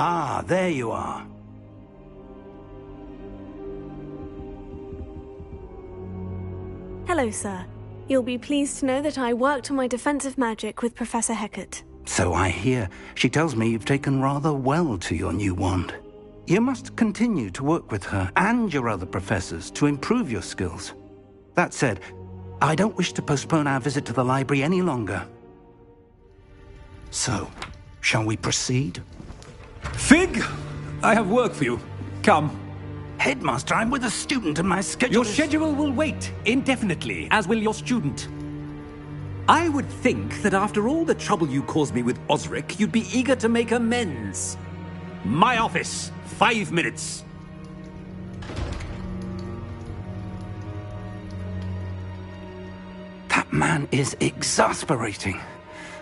Ah, there you are. Hello, sir. You'll be pleased to know that I worked on my defensive magic with Professor Hecat. So I hear. She tells me you've taken rather well to your new wand. You must continue to work with her and your other professors to improve your skills. That said, I don't wish to postpone our visit to the library any longer. So, shall we proceed? Fig! I have work for you. Come. Headmaster, I'm with a student and my schedule Your schedule will wait indefinitely, as will your student. I would think that after all the trouble you caused me with Osric, you'd be eager to make amends. My office, 5 minutes. That man is exasperating.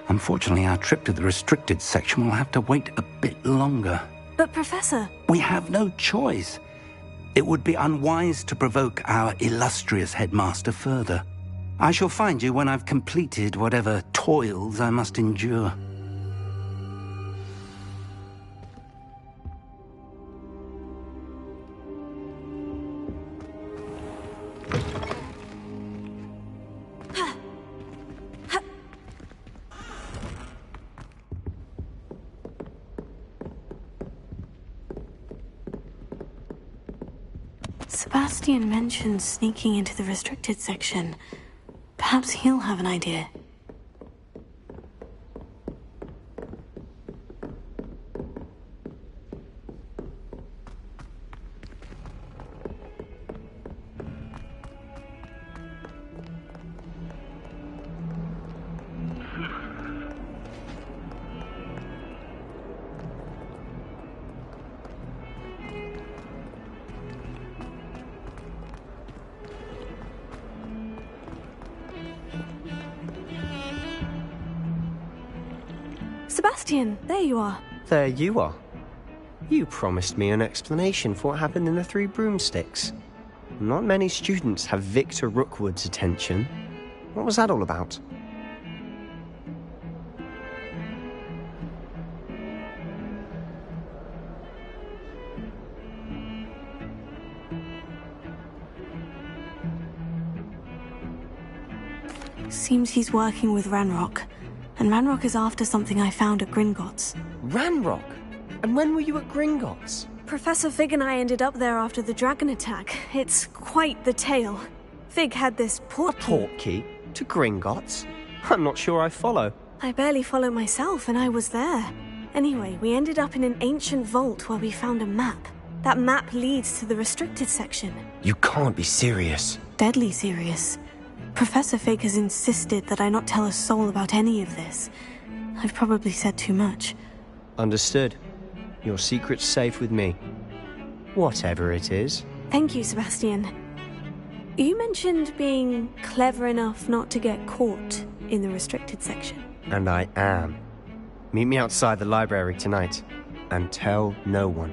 Unfortunately, our trip to the restricted section will have to wait a bit longer. But, Professor... We have no choice. It would be unwise to provoke our illustrious headmaster further. I shall find you when I've completed whatever toils I must endure. Sebastian mentioned sneaking into the restricted section. Perhaps he'll have an idea. Sebastian, there you are. There you are. You promised me an explanation for what happened in the Three Broomsticks. Not many students have Victor Rookwood's attention. What was that all about? Seems he's working with Ranrock. And Ranrock is after something I found at Gringotts. Ranrock? And when were you at Gringotts? Professor Fig and I ended up there after the dragon attack. It's quite the tale. Fig had this portkey. A portkey? To Gringotts? I'm not sure I follow. I barely follow myself, and I was there. Anyway, we ended up in an ancient vault where we found a map. That map leads to the restricted section. You can't be serious. Deadly serious. Professor Fig has insisted that I not tell a soul about any of this. I've probably said too much. Understood. Your secret's safe with me. Whatever it is. Thank you, Sebastian. You mentioned being clever enough not to get caught in the restricted section. And I am. Meet me outside the library tonight, and tell no one.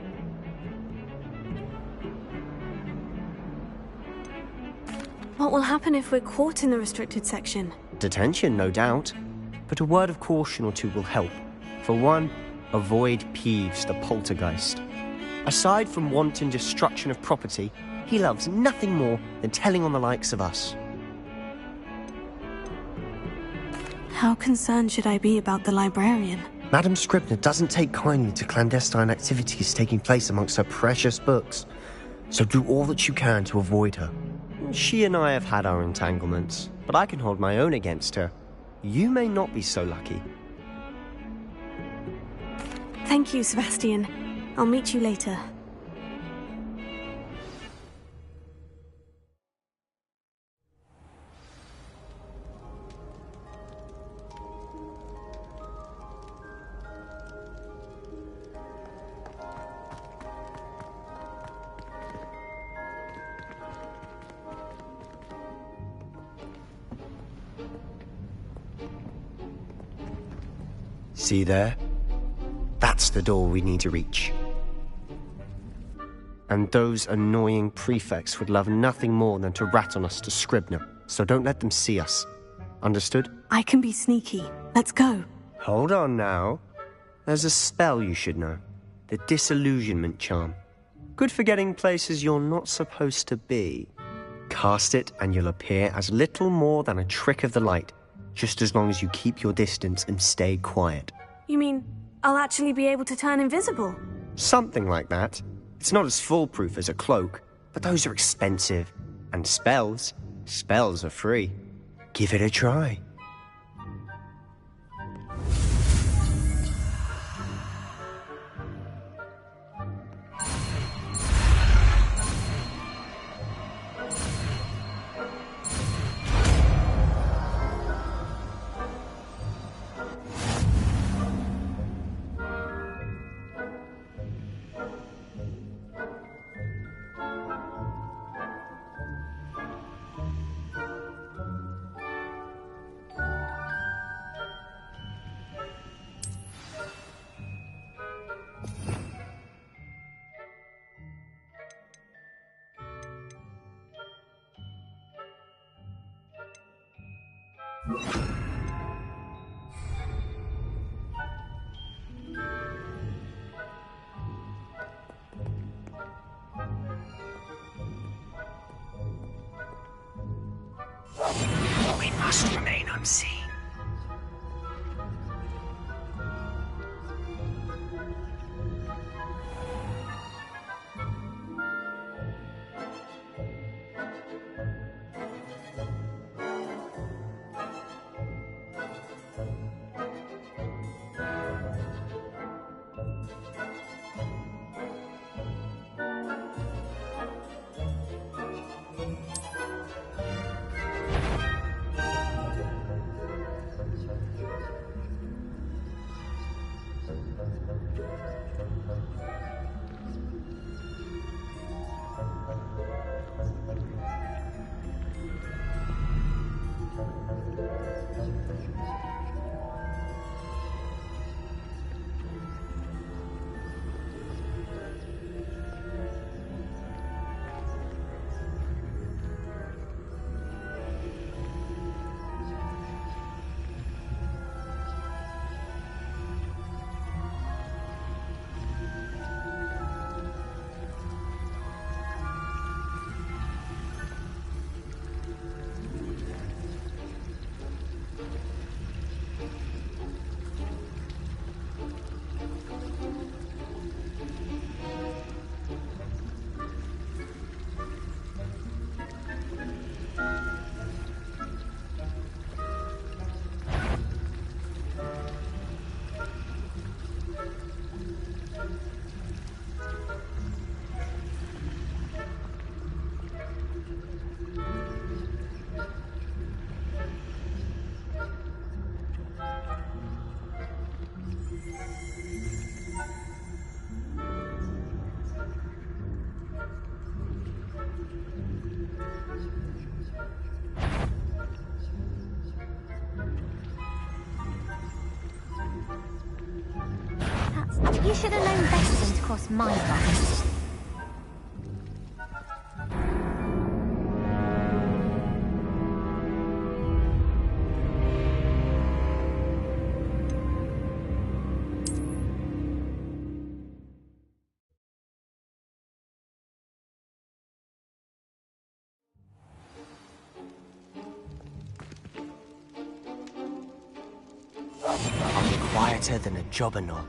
What will happen if we're caught in the restricted section? Detention, no doubt. But a word of caution or two will help. For one, avoid Peeves, the poltergeist. Aside from wanton destruction of property, he loves nothing more than telling on the likes of us. How concerned should I be about the librarian? Madam Scribner doesn't take kindly to clandestine activities taking place amongst her precious books. So do all that you can to avoid her. She and I have had our entanglements, but I can hold my own against her. You may not be so lucky. Thank you, Sebastian. I'll meet you later. See there? That's the door we need to reach. And those annoying prefects would love nothing more than to rat on us to Scribner, so don't let them see us. Understood? I can be sneaky. Let's go. Hold on now. There's a spell you should know. the disillusionment charm. Good for getting places you're not supposed to be. Cast it and you'll appear as little more than a trick of the light, just as long as you keep your distance and stay quiet. You mean I'll actually be able to turn invisible? Something like that. It's not as foolproof as a cloak, but those are expensive. And spells are free. Give it a try. We must remain unseen. You should have known better than to cross my path. I'll be quieter than a jobberknoll.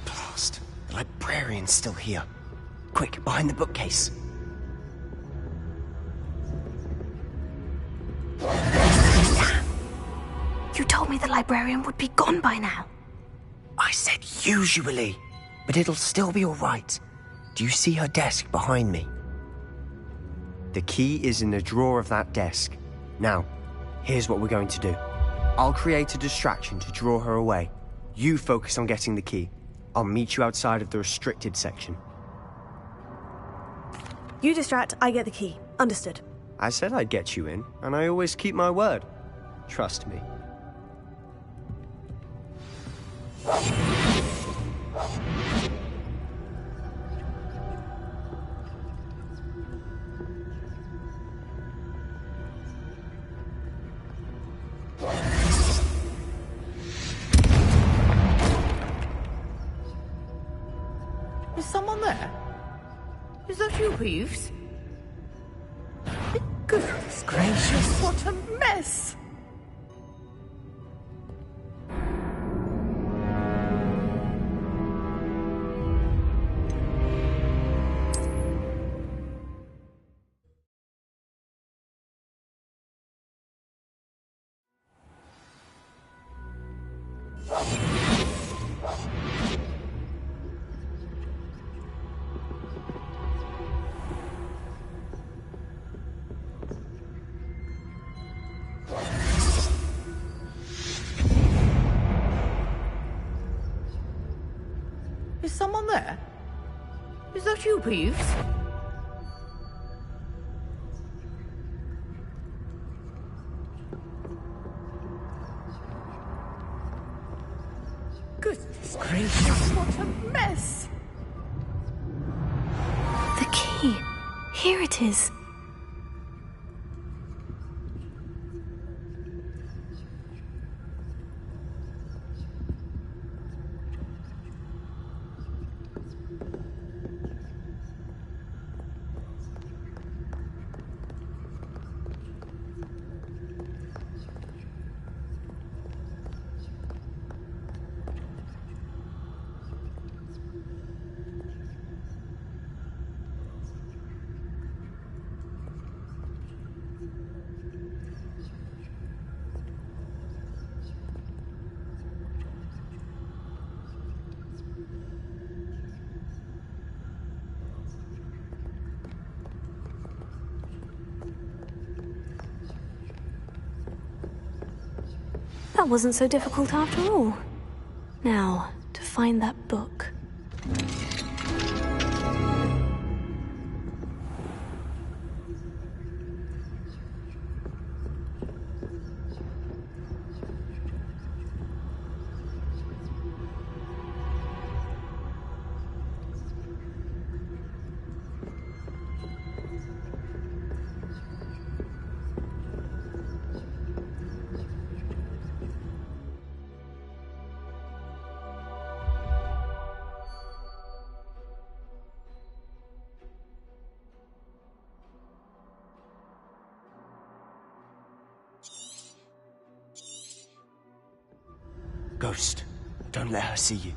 Blast! The librarian's still here. Quick, behind the bookcase. told me the librarian would be gone by now. I said usually, but it'll still be all right. Do you see her desk behind me? The key is in the drawer of that desk. Now, here's what we're going to do. I'll create a distraction to draw her away. You focus on getting the key. I'll meet you outside of the restricted section. You distract, I get the key. Understood. I said I'd get you in, and I always keep my word. Trust me. Is someone there? Is that you, Reeves? Goodness gracious, what a mess! Is someone there? Is that you, Reeves? Goodness gracious, what a mess! The key. Here it is. That wasn't so difficult after all. Now, to find that book. Ghost, don't let her see you.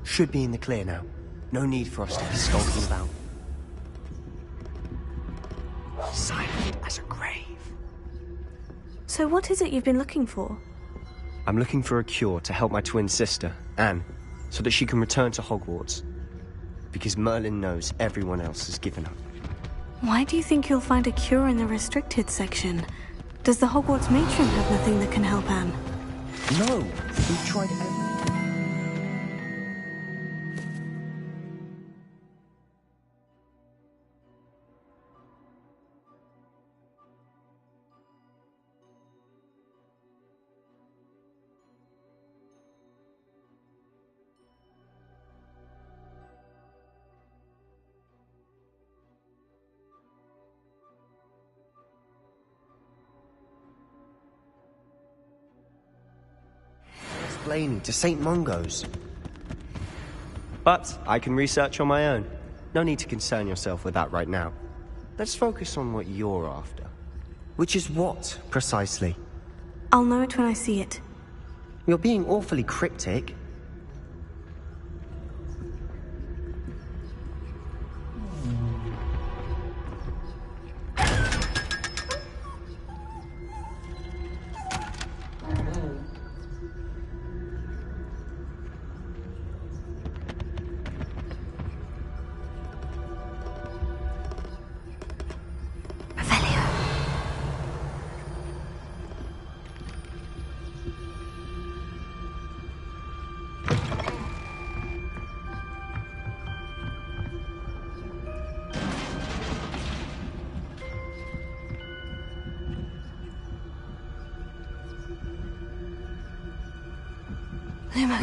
Should be in the clear now. No need for us to be skulking about. Silent as a grave. So what is it you've been looking for? I'm looking for a cure to help my twin sister, Anne, so that she can return to Hogwarts. Because Merlin knows everyone else has given up. Why do you think you'll find a cure in the restricted section? Does the Hogwarts matron have nothing that can help Anne? No, we've tried everything. Blaney to St. Mungo's. But I can research on my own. No need to concern yourself with that right now. Let's focus on what you're after. Which is what, precisely? I'll know it when I see it. You're being awfully cryptic.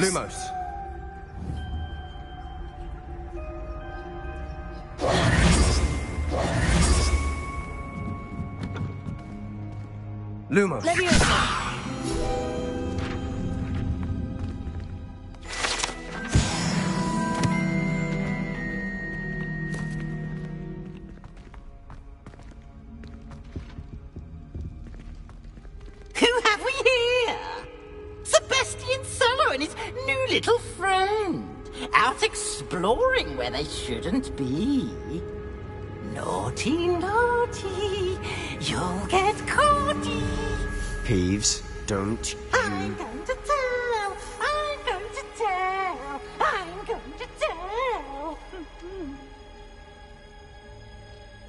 Lumos. Lumos. Who have we here? Sebastian Seller and his new little friend. Out exploring where they shouldn't be. Naughty, naughty, you'll get caughty. Peeves, don't I'm going to tell, I'm going to tell, I'm going to tell.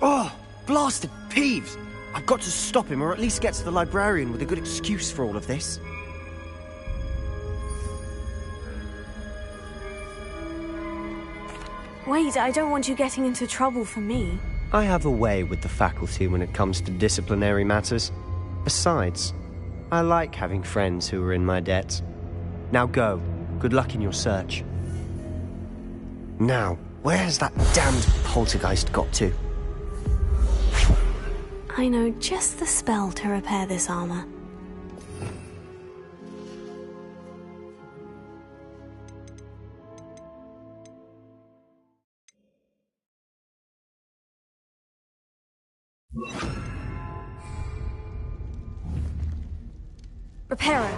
Oh, blasted Peeves! I've got to stop him, or at least get to the librarian with a good excuse for all of this. Wait, I don't want you getting into trouble for me. I have a way with the faculty when it comes to disciplinary matters. Besides, I like having friends who are in my debt. Now go. Good luck in your search. Now, where has that damned poltergeist got to? I know just the spell to repair this armor. Reparo.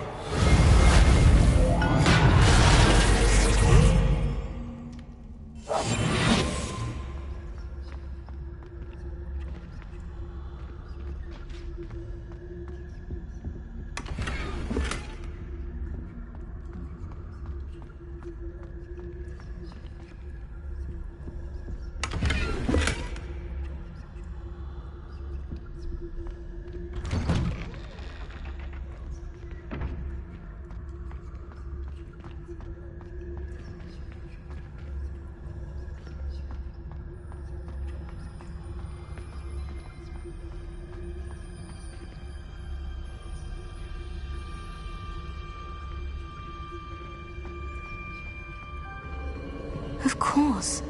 Of course.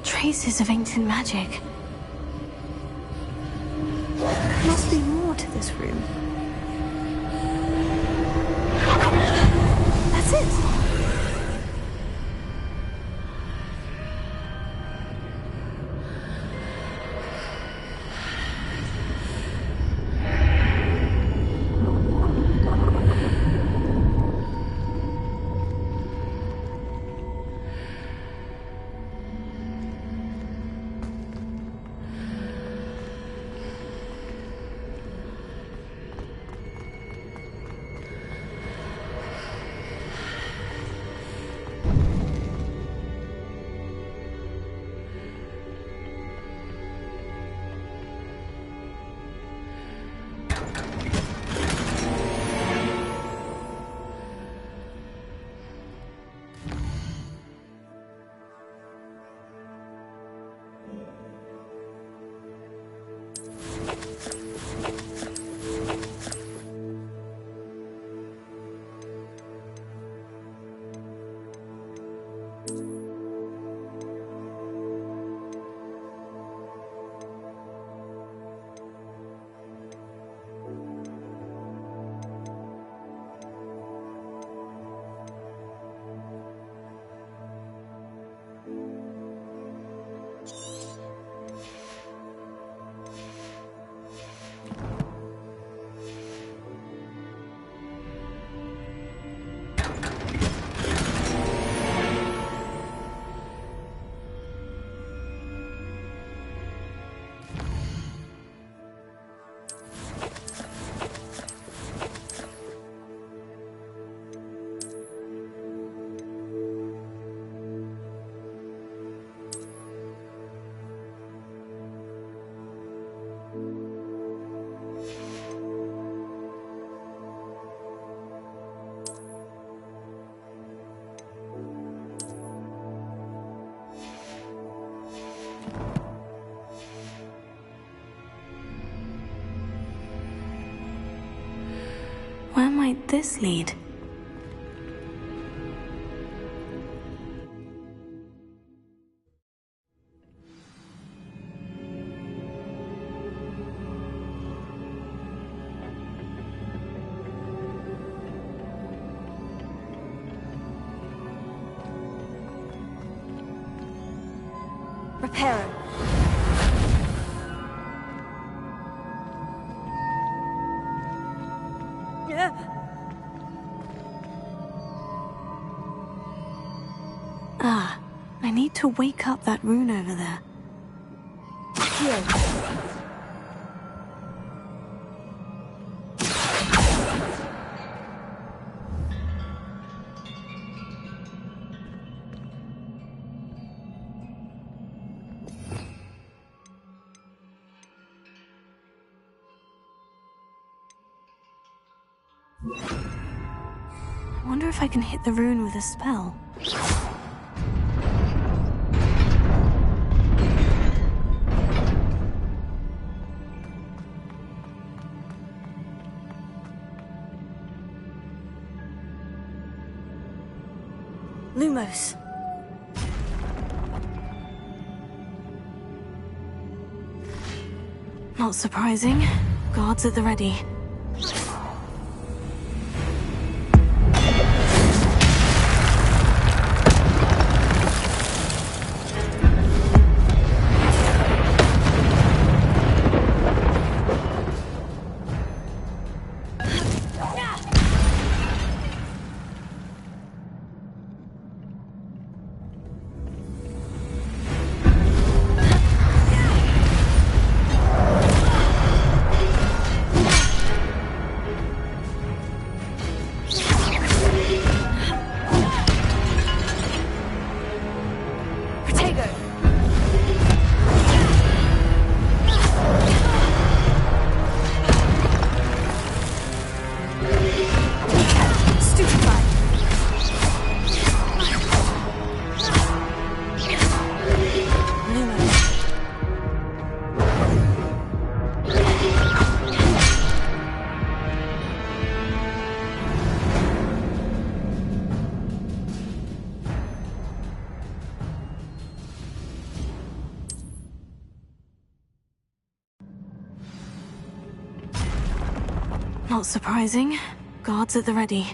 Traces of ancient magic. Must be more to this room. That's it! Where might this lead? Reparo. Ah, I need to wake up that rune over there. Here. I wonder if I can hit the rune with a spell. Lumos. Not surprising. Guards at the ready. Not surprising. Guards at the ready.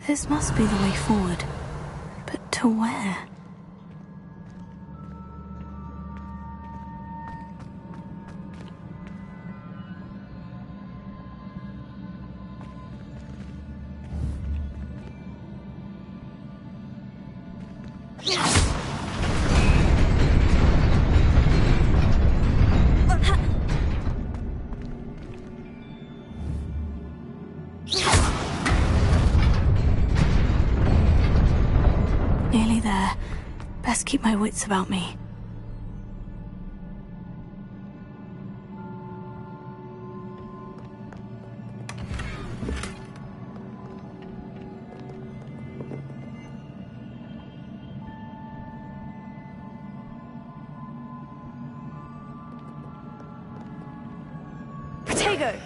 This must be the way forward. But to where? Nearly there. Best keep my wits about me. Protego!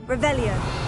Revelio.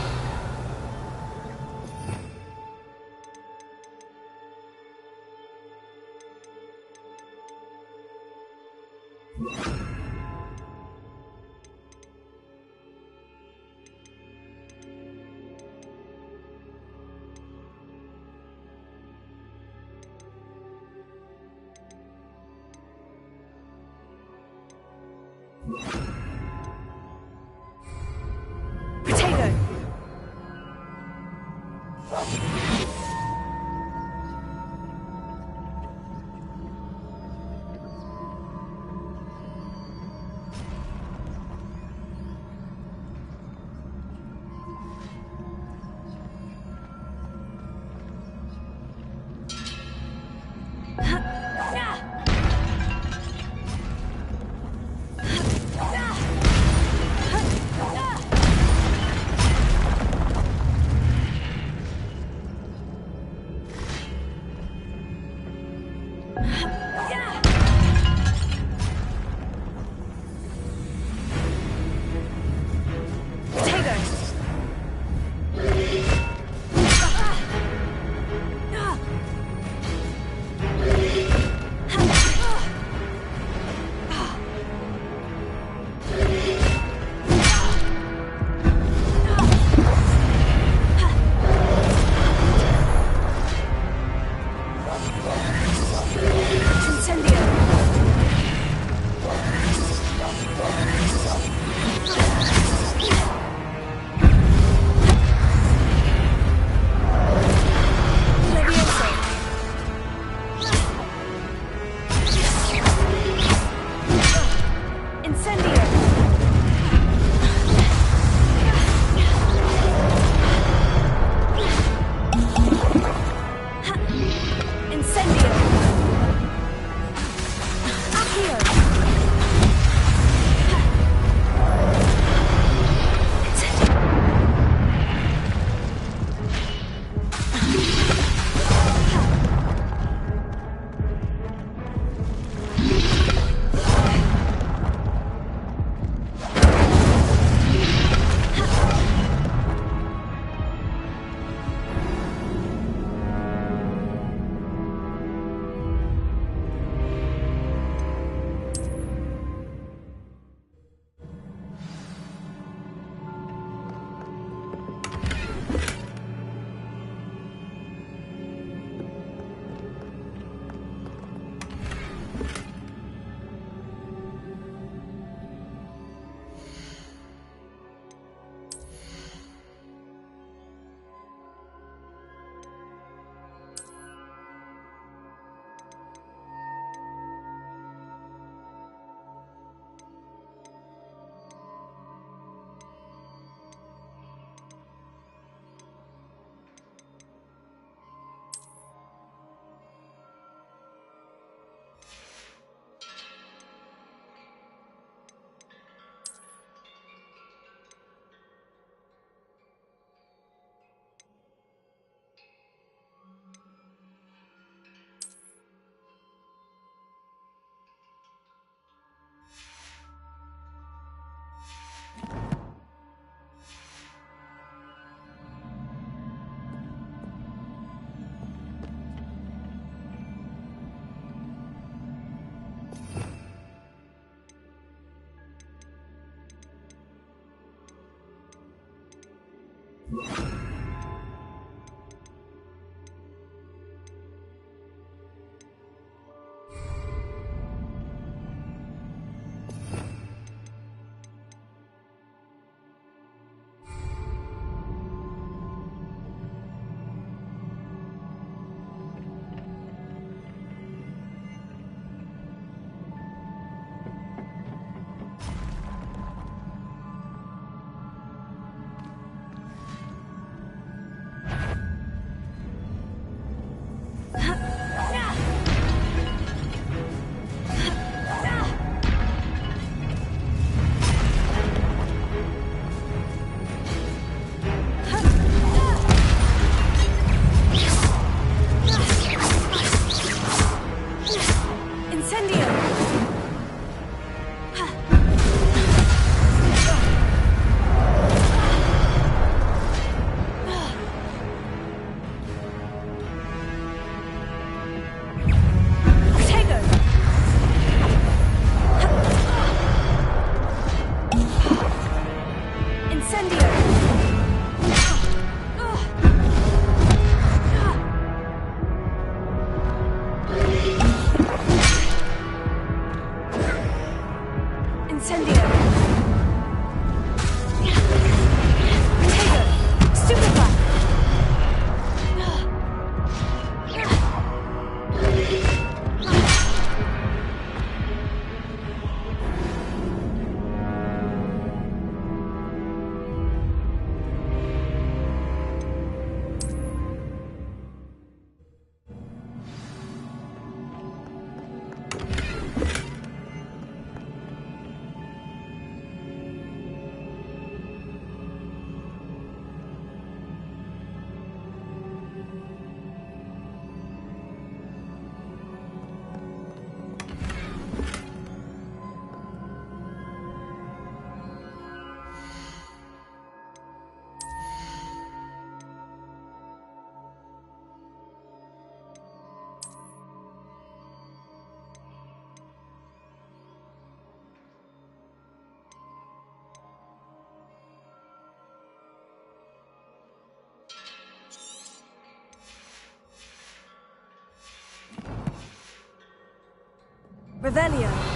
Revelio.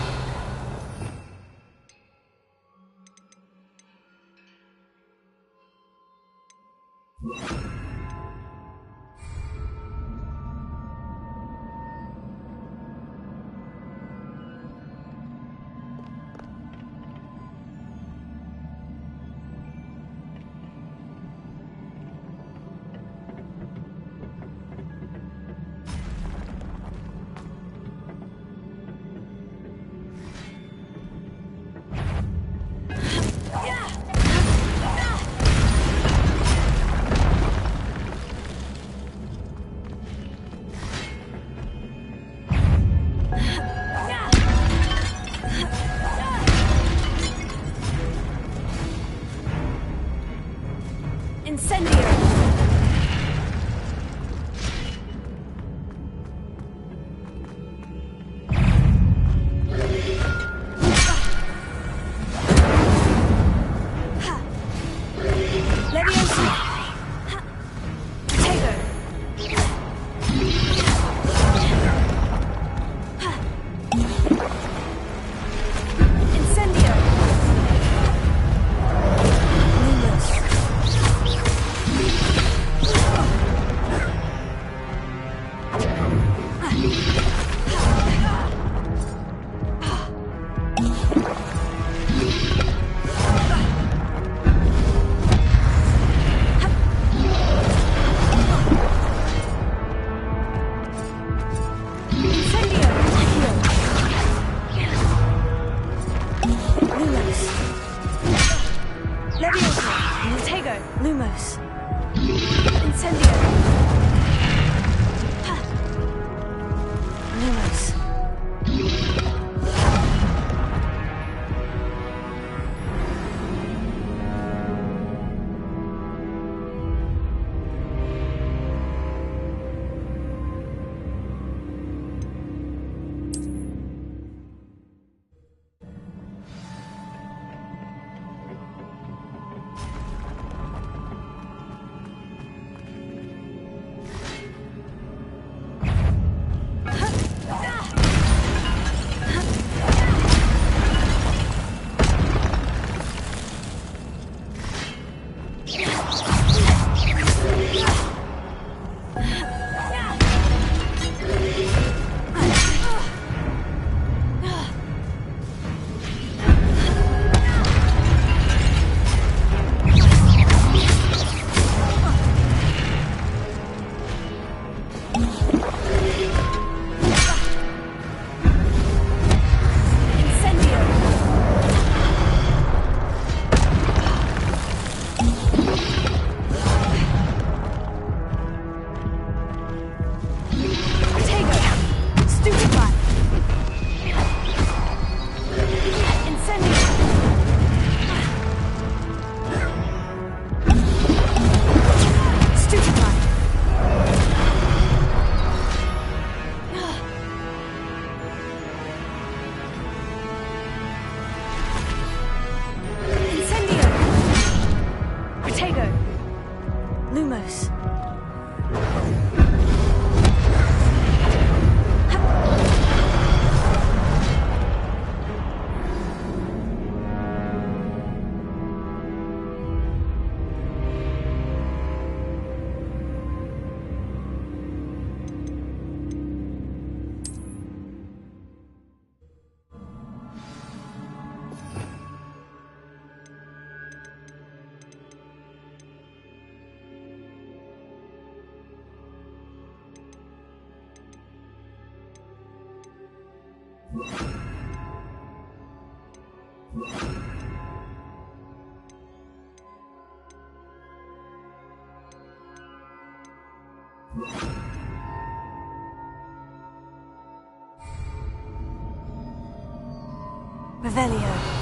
Revelio.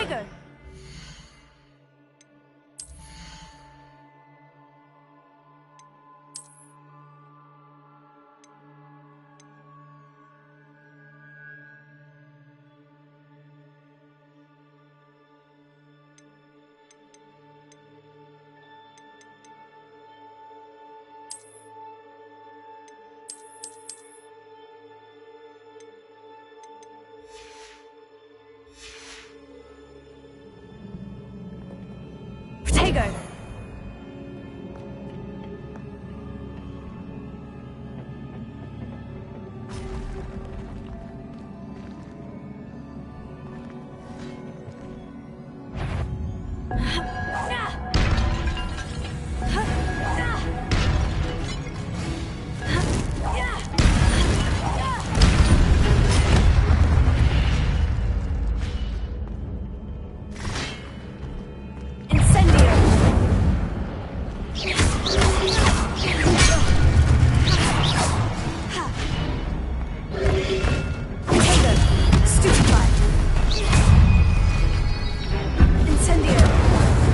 Protego! Protego! Incendio!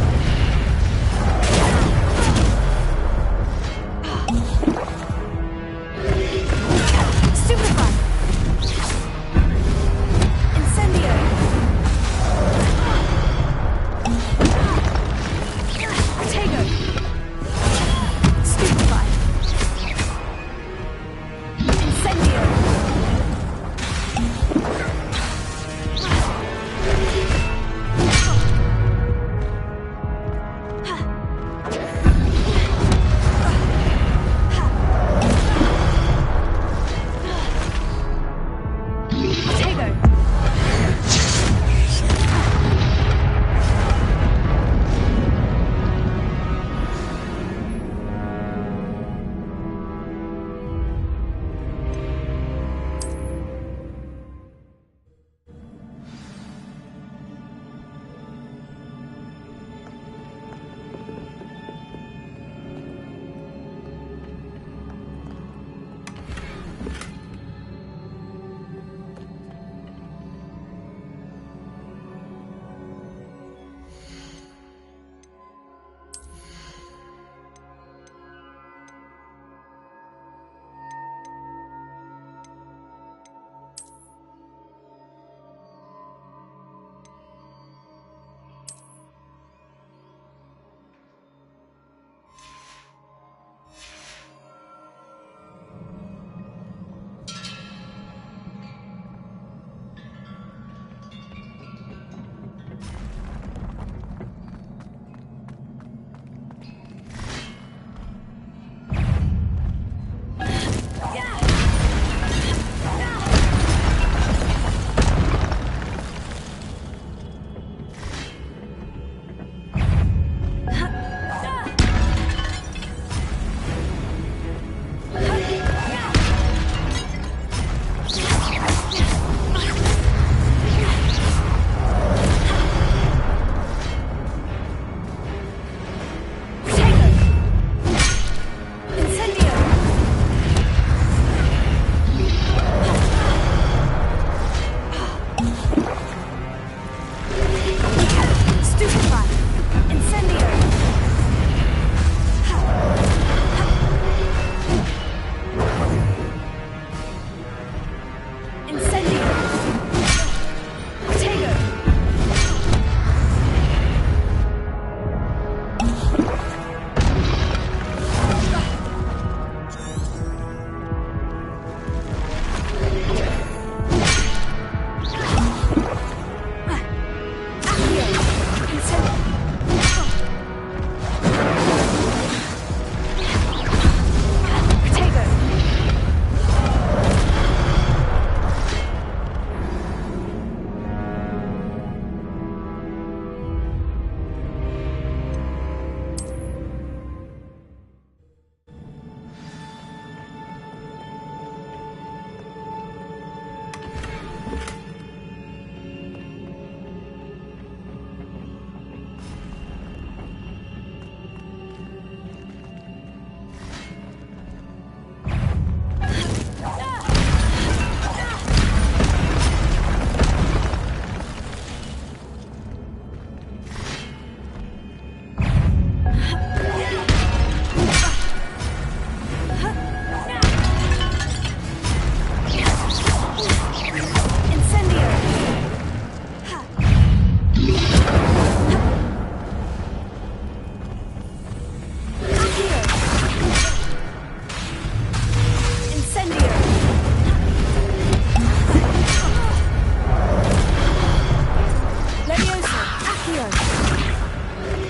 Accio!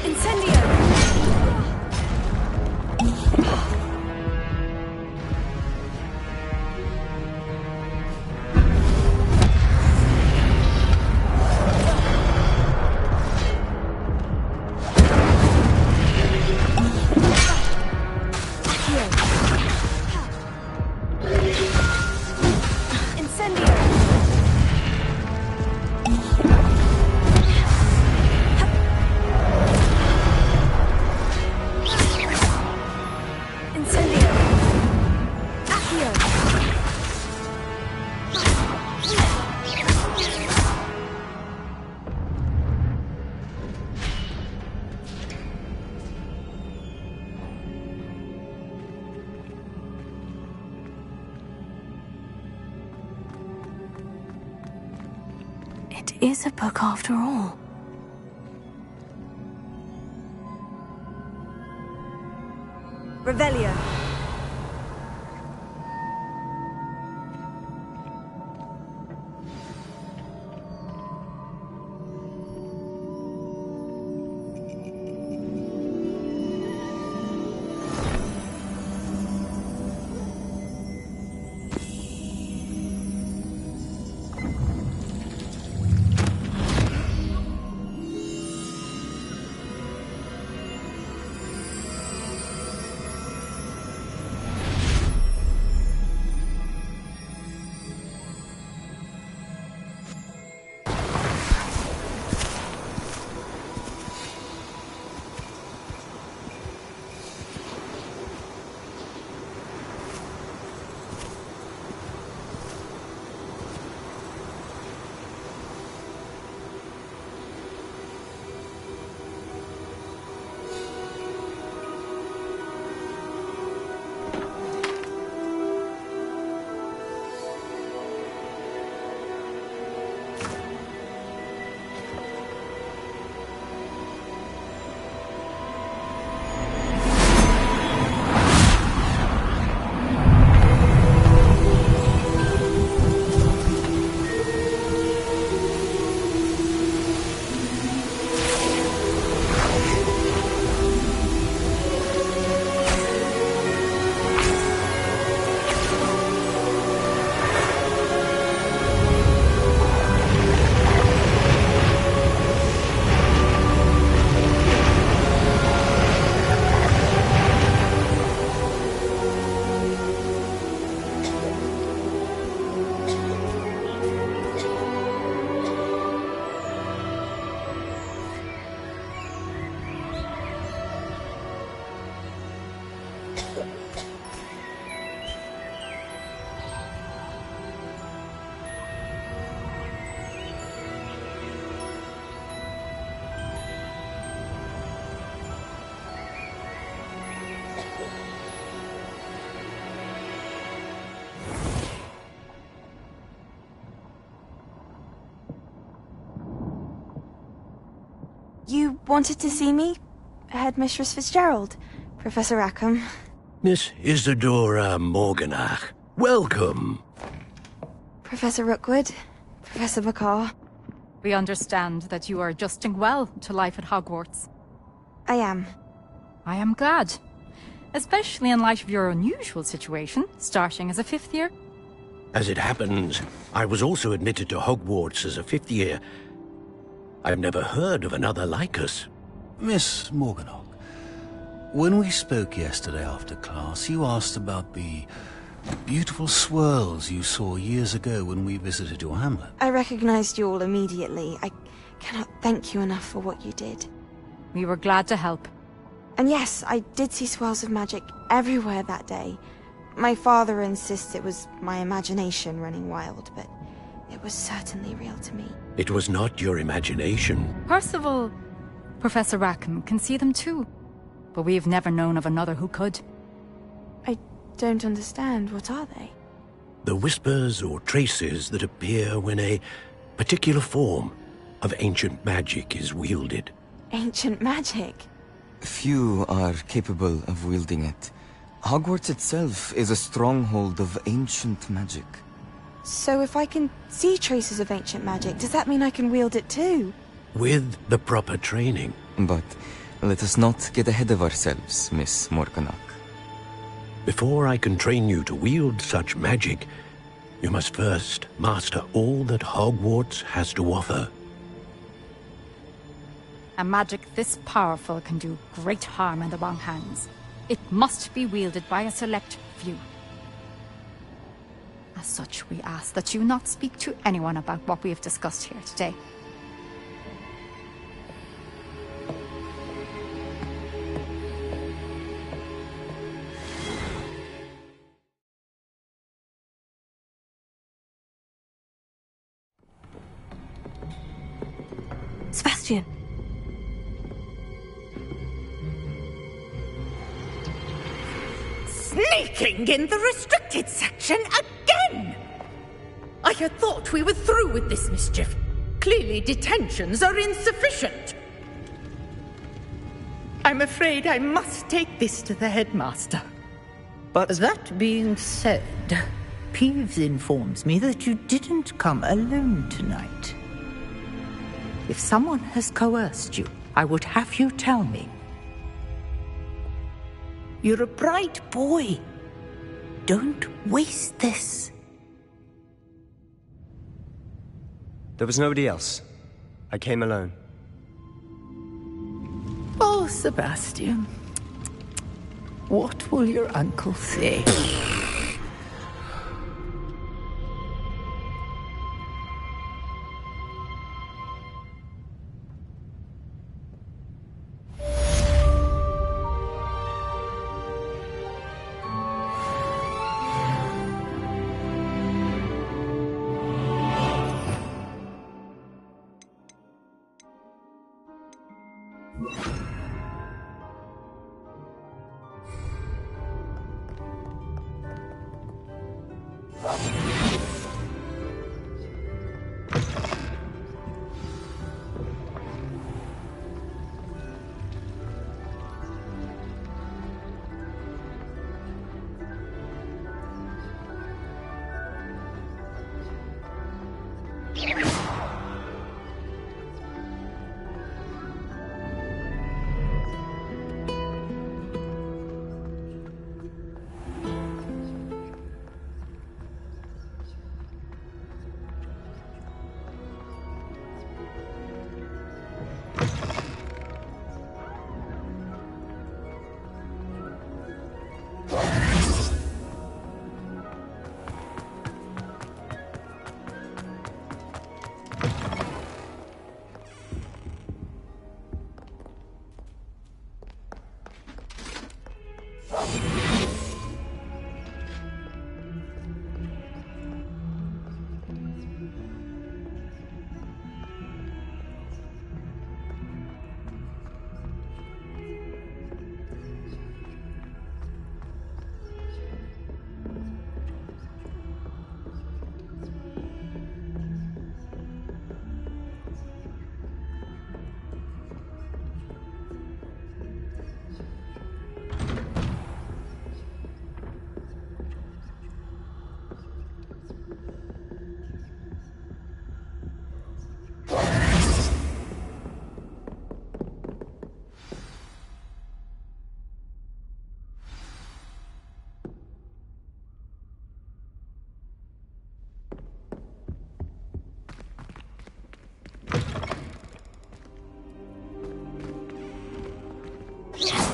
Incendio! It is a book after all. Revelio. You wanted to see me? Headmistress Fitzgerald? Professor Rackham? Miss Isadora Morganach, welcome. Professor Rookwood? Professor McCaw? We understand that you are adjusting well to life at Hogwarts. I am. I am glad. Especially in light of your unusual situation, starting as a fifth year. As it happens, I was also admitted to Hogwarts as a fifth year. I've never heard of another like us. Miss Morganach, when we spoke yesterday after class, you asked about the beautiful swirls you saw years ago when we visited your hamlet. I recognized you all immediately. I cannot thank you enough for what you did. We were glad to help. And yes, I did see swirls of magic everywhere that day. My father insists it was my imagination running wild, but it was certainly real to me. It was not your imagination. Percival, Professor Rackham can see them too. But we've never known of another who could. I don't understand. What are they? The whispers or traces that appear when a particular form of ancient magic is wielded. Ancient magic? Few are capable of wielding it. Hogwarts itself is a stronghold of ancient magic. So if I can see traces of ancient magic, does that mean I can wield it too? with the proper training. But let us not get ahead of ourselves, Miss Morganach. Before I can train you to wield such magic, you must first master all that Hogwarts has to offer. A magic this powerful can do great harm in the wrong hands. It must be wielded by a select few. As such, we ask that you not speak to anyone about what we have discussed here today. Sebastian! Sneaking in the restricted section again! I had thought we were through with this mischief. Clearly detentions are insufficient. I'm afraid I must take this to the headmaster. But that being said, Peeves informs me that you didn't come alone tonight. If someone has coerced you, I would have you tell me. You're a bright boy. Don't waste this. there was nobody else. I came alone. Oh, Sebastian. What will your uncle say?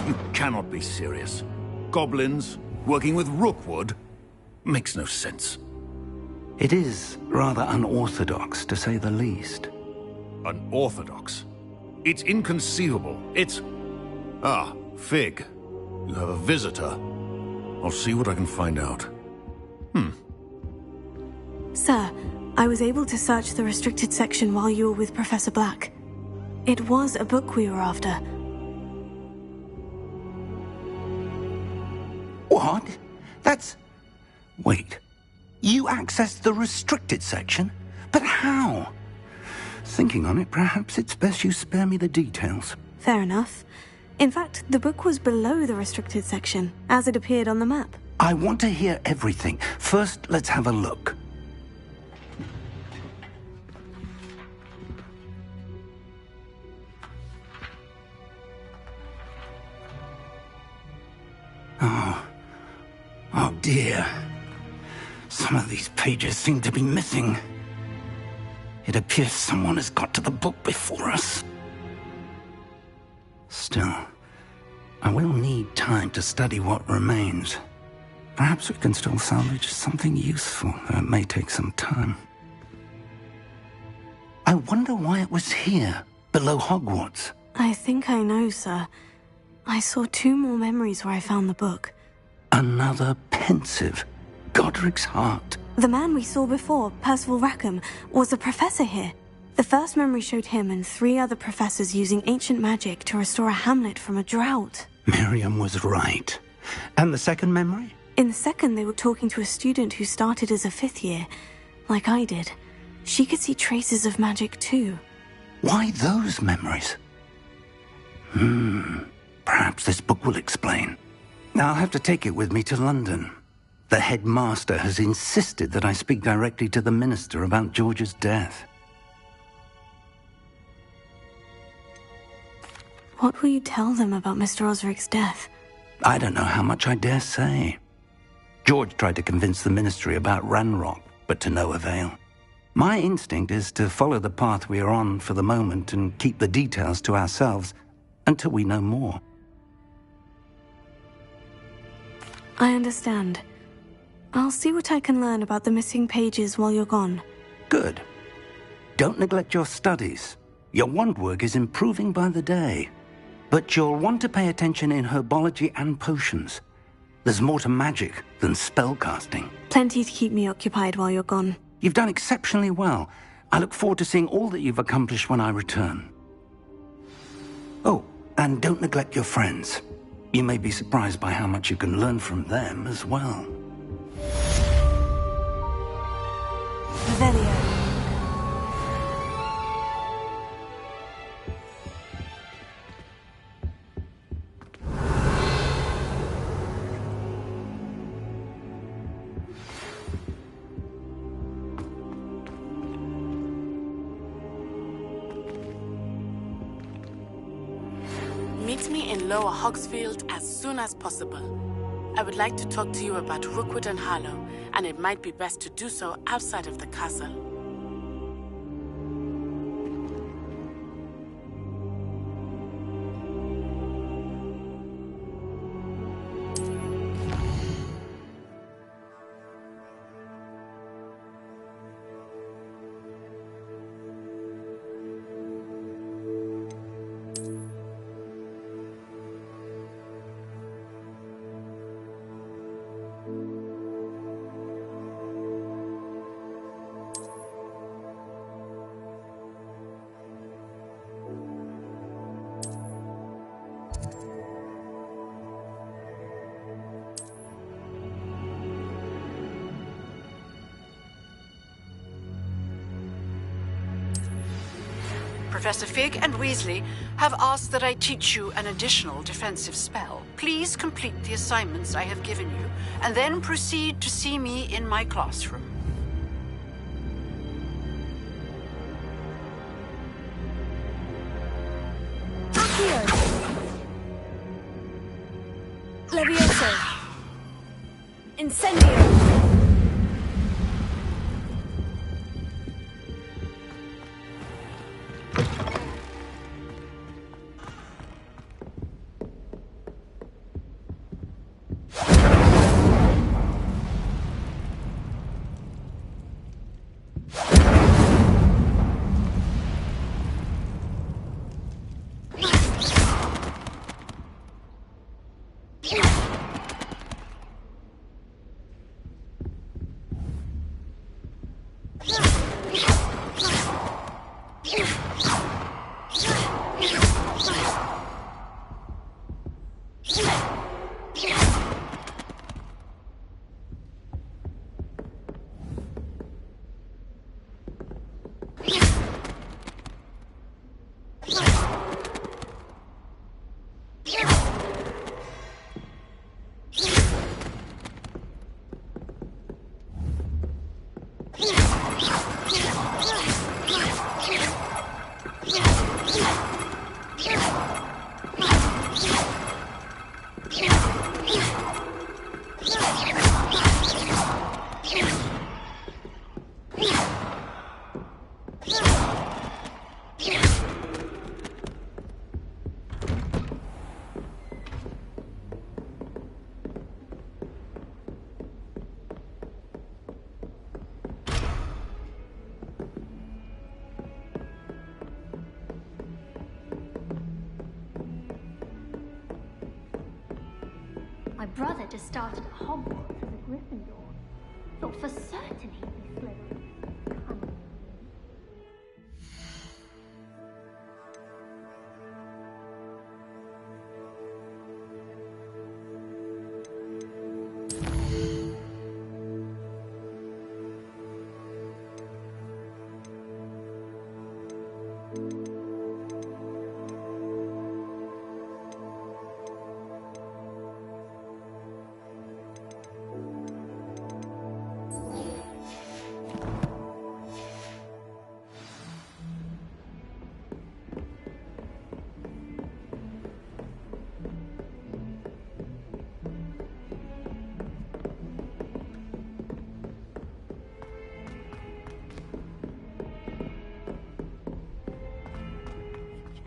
You cannot be serious. Goblins working with Rookwood makes no sense. It is rather unorthodox, to say the least. Unorthodox? It's inconceivable. It's... Ah, Fig. You have a visitor. I'll see what I can find out. Sir, I was able to search the restricted section while you were with Professor Black. It was a book we were after. What? That's... Wait. You accessed the restricted section? But how? Thinking on it, perhaps it's best you spare me the details. Fair enough. In fact, the book was below the restricted section, as it appeared on the map. I want to hear everything. First, let's have a look. dear. Some of these pages seem to be missing. It appears someone has got to the book before us. Still, I will need time to study what remains. Perhaps we can still salvage something useful, though it may take some time. I wonder why it was here, below Hogwarts. I think I know, sir. I saw 2 more memories where I found the book. Another pensive. Godric's heart. The man we saw before, Percival Rackham, was a professor here. The first memory showed him and 3 other professors using ancient magic to restore a hamlet from a drought. Miriam was right. And the second memory? In the second, they were talking to a student who started as a 5th year, like I did. She could see traces of magic too. Why those memories? Perhaps this book will explain. Now I'll have to take it with me to London. The headmaster has insisted that I speak directly to the minister about George's death. What will you tell them about Mr. Osric's death? I don't know how much I dare say. George tried to convince the ministry about Ranrock, but to no avail. My instinct is to follow the path we are on for the moment and keep the details to ourselves until we know more. I understand. I'll see what I can learn about the missing pages while you're gone. Good. Don't neglect your studies. Your wand work is improving by the day. But you'll want to pay attention in herbology and potions. There's more to magic than spellcasting. Plenty to keep me occupied while you're gone. You've done exceptionally well. I look forward to seeing all that you've accomplished when I return. Oh, and don't neglect your friends. You may be surprised by how much you can learn from them as well. Revelio. Meet me in Lower Hogsfield as soon as possible. I would like to talk to you about Rookwood and Harlow, and it might be best to do so outside of the castle. Professor Fig and Weasley have asked that I teach you an additional defensive spell. Please complete the assignments I have given you, and then proceed to see me in my classroom. Accio! Levioso! Incendio! brother just started at Hogwarts as a Gryffindor. Thought for certain he'd be Slytherin.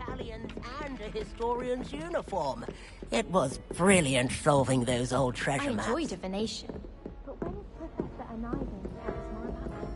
Cunning. And a historian's uniform. It was brilliant solving those old treasure maps. I enjoy divination. But when is Professor Anai going to tell us more about it?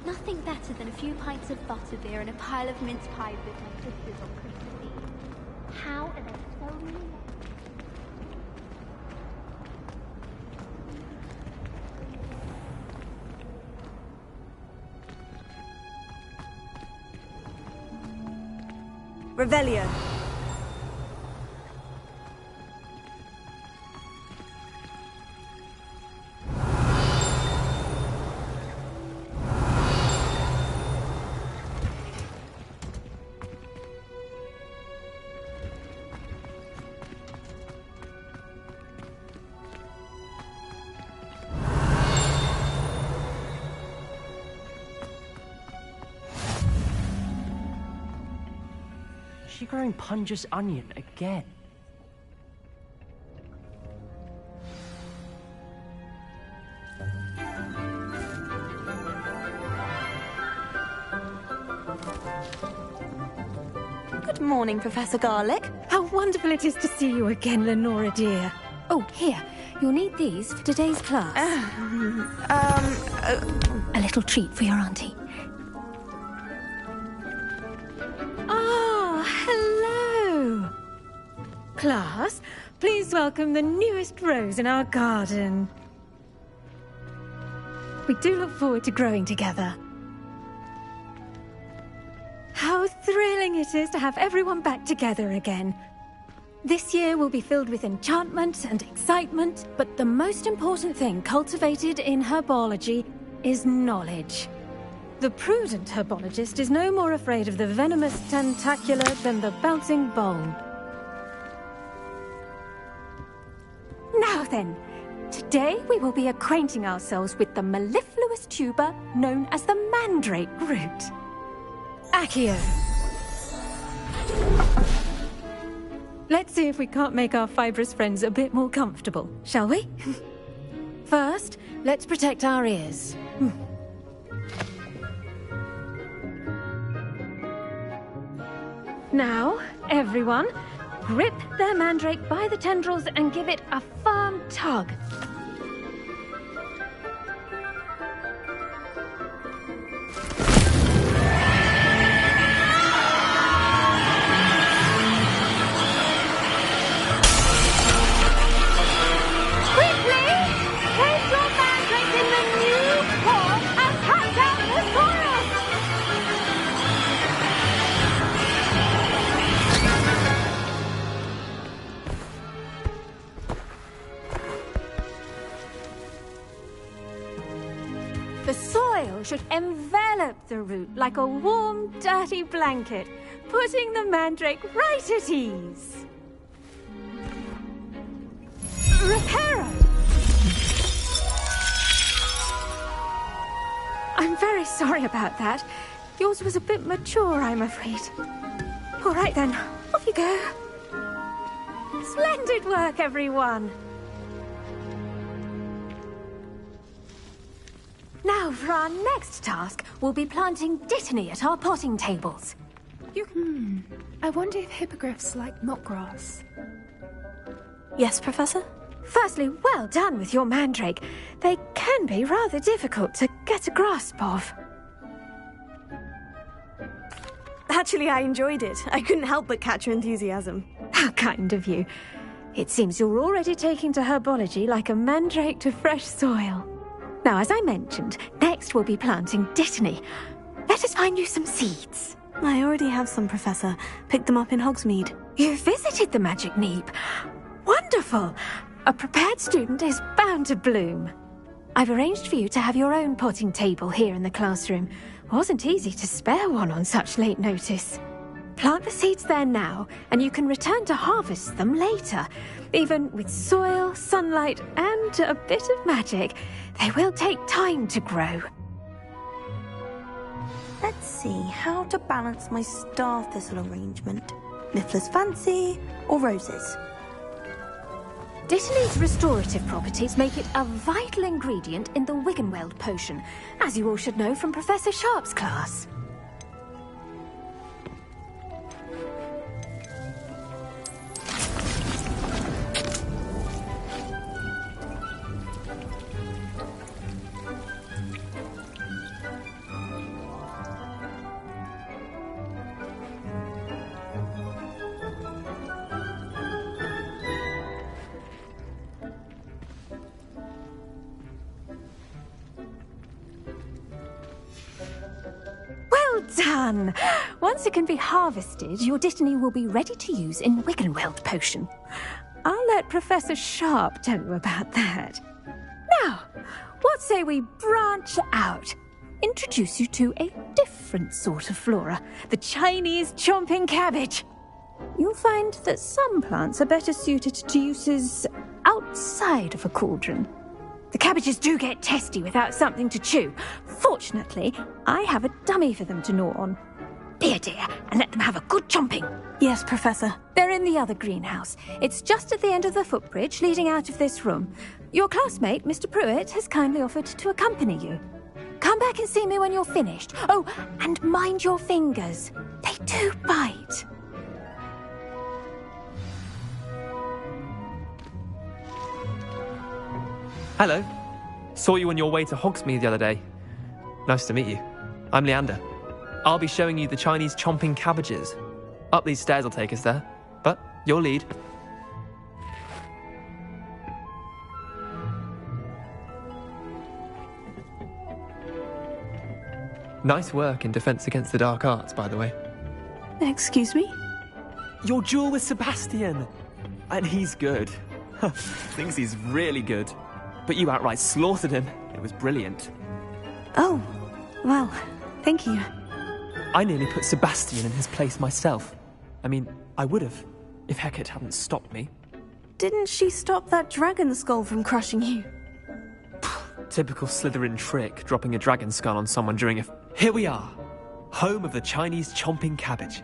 Nothing better than a few pints of butterbeer and a pile of mince pie with my sisters on Christmas Eve. How are there so many left? Revelio. Is she growing Punja's onion again? Good morning, Professor Garlic. How wonderful it is to see you again, Lenora dear. Oh, here. You'll need these for today's class. A little treat for your auntie. Ah, hello. Class, please welcome the newest rose in our garden. We do look forward to growing together. How thrilling it is to have everyone back together again. This year will be filled with enchantment and excitement, but the most important thing cultivated in herbology is knowledge. The prudent herbologist is no more afraid of the venomous tentacula than the bouncing bowl. Now then, today we will be acquainting ourselves with the mellifluous tuber known as the mandrake root. Accio. Let's see if we can't make our fibrous friends a bit more comfortable, shall we? First, let's protect our ears. Now, everyone, grip their mandrake by the tendrils and give it a firm tug. Quick, soil should envelop the root like a warm, dirty blanket, putting the mandrake right at ease. Reparo! I'm very sorry about that. Yours was a bit mature, I'm afraid. All right then, off you go. Splendid work, everyone. Now, for our next task, we'll be planting dittany at our potting tables. I wonder if hippogriffs like knotgrass. Yes, Professor? Firstly, well done with your mandrake. They can be rather difficult to get a grasp of. Actually, I enjoyed it. I couldn't help but catch your enthusiasm. How kind of you. It seems you're already taking to herbology like a mandrake to fresh soil. Now, as I mentioned, next we'll be planting dittany. Let us find you some seeds. I already have some, Professor. Picked them up in Hogsmeade. You visited the Magic Neep. Wonderful! A prepared student is bound to bloom. I've arranged for you to have your own potting table here in the classroom. Wasn't easy to spare one on such late notice. Plant the seeds there now, and you can return to harvest them later. Even with soil, sunlight, and a bit of magic, they will take time to grow. Let's see how to balance my star thistle arrangement. Niffler's Fancy or roses? Dittany's restorative properties make it a vital ingredient in the Wiggenweld potion, as you all should know from Professor Sharp's class. Well done! Once it can be harvested, your dittany will be ready to use in Wiggenweld potion. I'll let Professor Sharp tell you about that. Now, what say we branch out? Introduce you to a different sort of flora, the Chinese chomping cabbage. You'll find that some plants are better suited to uses outside of a cauldron. The cabbages do get testy without something to chew. Fortunately, I have a dummy for them to gnaw on. Be a dear and let them have a good chomping. Yes, Professor. They're in the other greenhouse. It's just at the end of the footbridge leading out of this room. Your classmate, Mr. Pruitt, has kindly offered to accompany you. Come back and see me when you're finished. Oh, and mind your fingers. They do bite. Hello. Saw you on your way to Hogsmeade the other day. Nice to meet you. I'm Leander. I'll be showing you the Chinese chomping cabbages. Up these stairs will take us there, but you'll lead. Nice work in Defense Against the Dark Arts, by the way. Excuse me? Your duel with Sebastian! And he's good. Thinks he's really good. But you outright slaughtered him. It was brilliant. Oh, well, thank you. I nearly put Sebastian in his place myself. I mean, I would have, if Hecate hadn't stopped me. Didn't she stop that dragon skull from crushing you? Typical Slytherin trick, dropping a dragon skull on someone during a... Here we are, home of the Chinese chomping cabbage.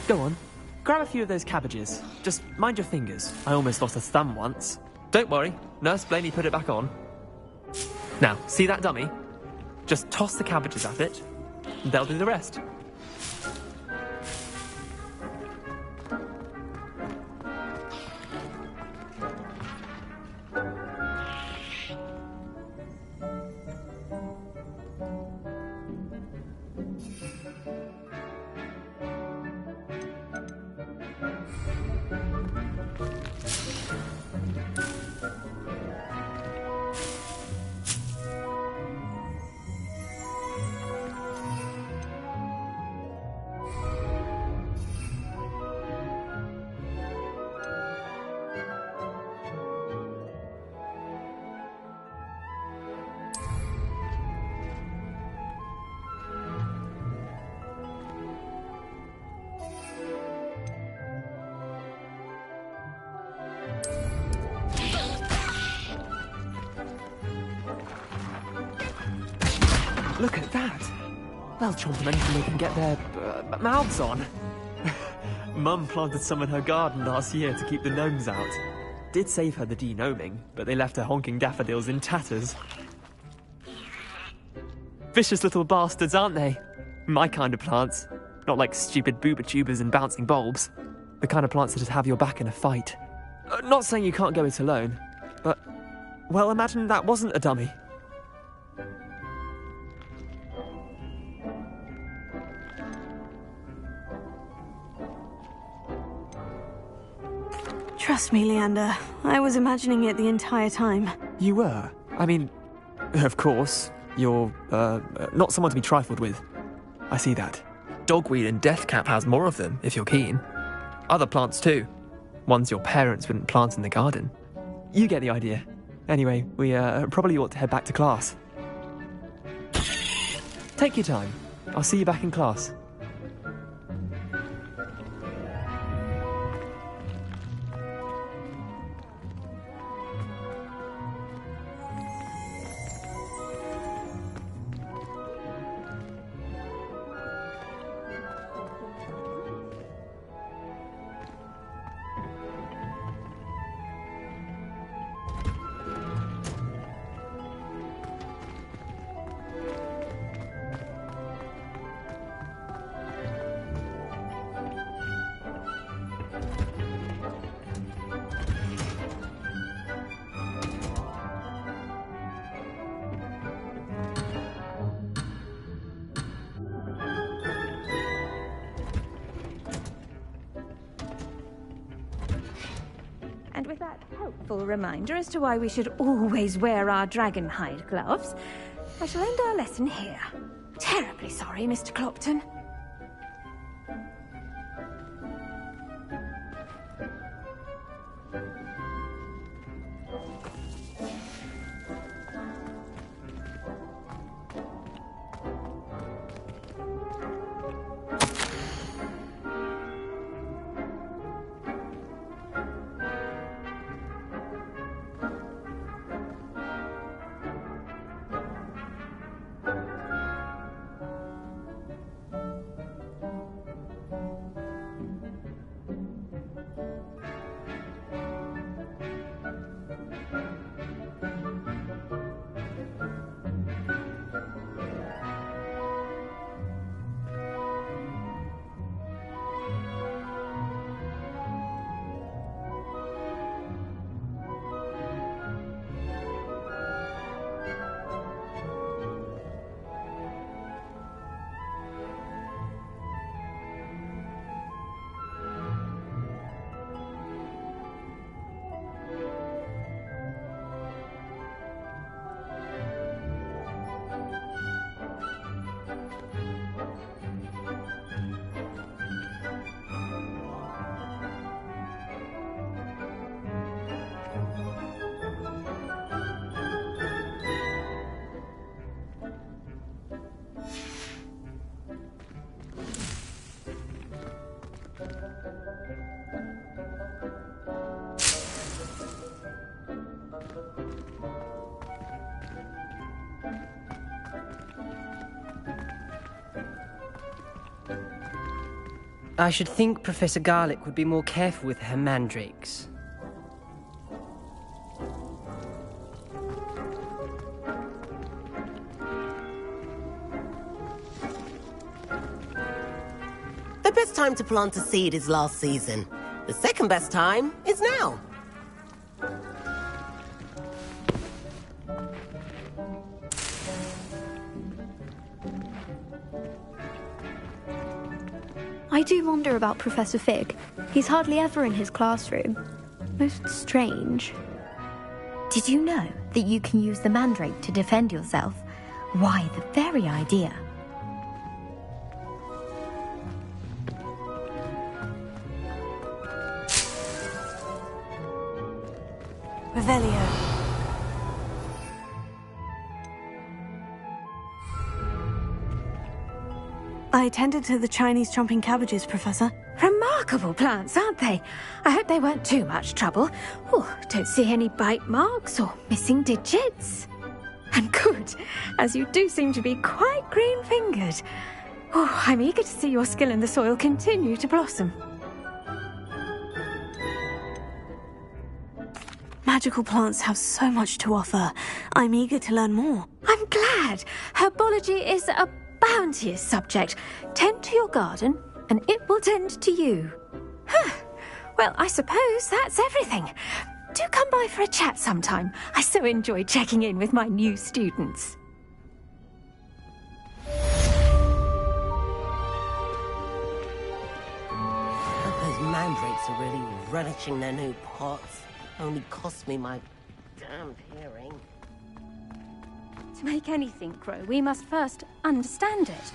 Go on, grab a few of those cabbages. Just mind your fingers. I almost lost a thumb once. Don't worry, Nurse Blaney put it back on. Now, see that dummy? Just toss the cabbages at it, and they'll do the rest. Look at that. They'll chomp on anything they can get their mouths on. Mum planted some in her garden last year to keep the gnomes out. Did save her the de-gnoming, but they left her honking daffodils in tatters. Vicious little bastards, aren't they? My kind of plants. Not like stupid booba tubers and bouncing bulbs. The kind of plants that'd have your back in a fight. Not saying you can't go it alone, but... well, imagine that wasn't a dummy. Trust me, Leander. I was imagining it the entire time. You were? I mean, of course, you're, not someone to be trifled with. I see that. Dogweed and deathcap has more of them, if you're keen. Other plants too. Ones your parents wouldn't plant in the garden. You get the idea. Anyway, we, probably ought to head back to class. Take your time. I'll see you back in class. And with that helpful reminder as to why we should always wear our dragon hide gloves, I shall end our lesson here. Terribly sorry, Mr. Clopton. I should think Professor Garlick would be more careful with her mandrakes. The best time to plant a seed is last season. The second best time is now. I do wonder about Professor Fig. He's hardly ever in his classroom. Most strange. Did you know that you can use the mandrake to defend yourself? Why, the very idea. Revelio. I tended to the Chinese chomping cabbages, Professor. Remarkable plants, aren't they? I hope they weren't too much trouble. Oh, don't see any bite marks or missing digits. And good, as you do seem to be quite green-fingered. Oh, I'm eager to see your skill in the soil continue to blossom. Magical plants have so much to offer. I'm eager to learn more. I'm glad. Herbology is a bounteous subject. Tend to your garden, and it will tend to you. Huh. Well, I suppose that's everything. Do come by for a chat sometime. I so enjoy checking in with my new students. Those mandrakes are really relishing their new pots. Only cost me my damned hearing. To make anything grow, we must first understand it.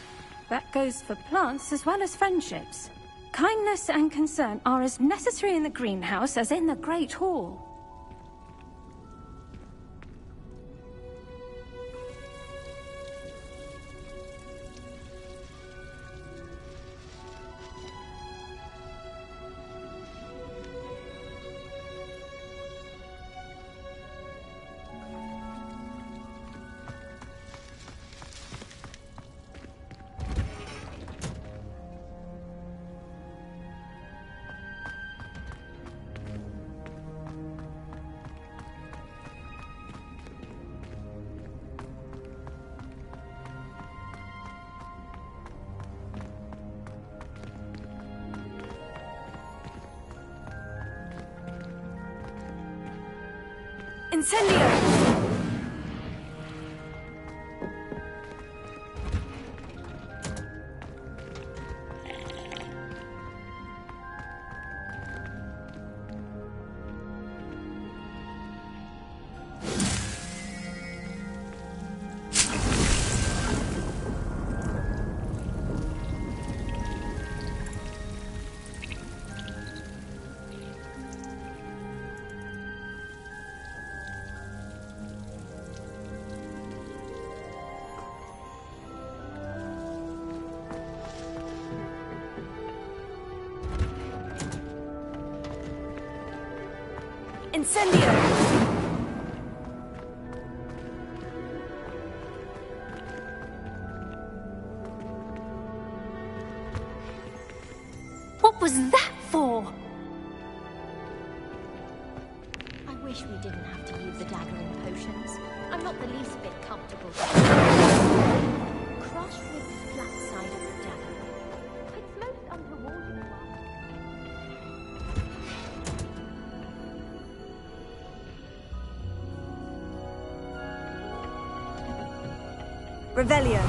That goes for plants as well as friendships. Kindness and concern are as necessary in the greenhouse as in the Great Hall. Incendio! Incendio! What was that for? I wish we didn't have to use the dagger in potions. I'm not the least bit comfortable. Crush with the flat side of the dagger. It's most untoward. Revelio.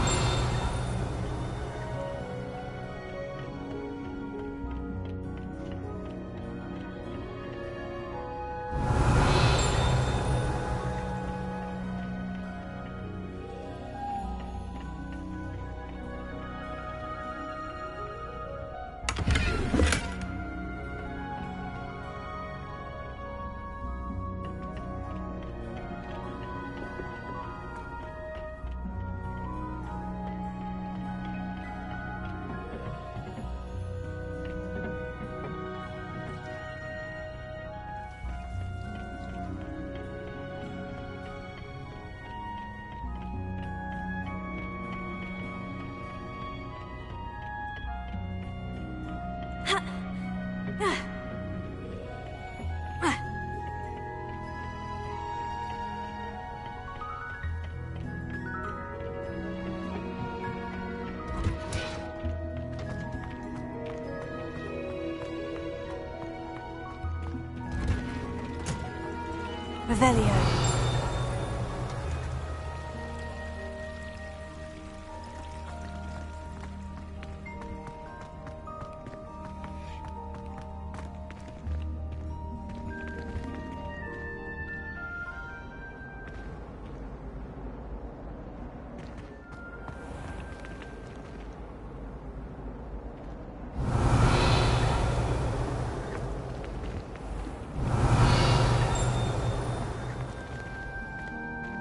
Revelio.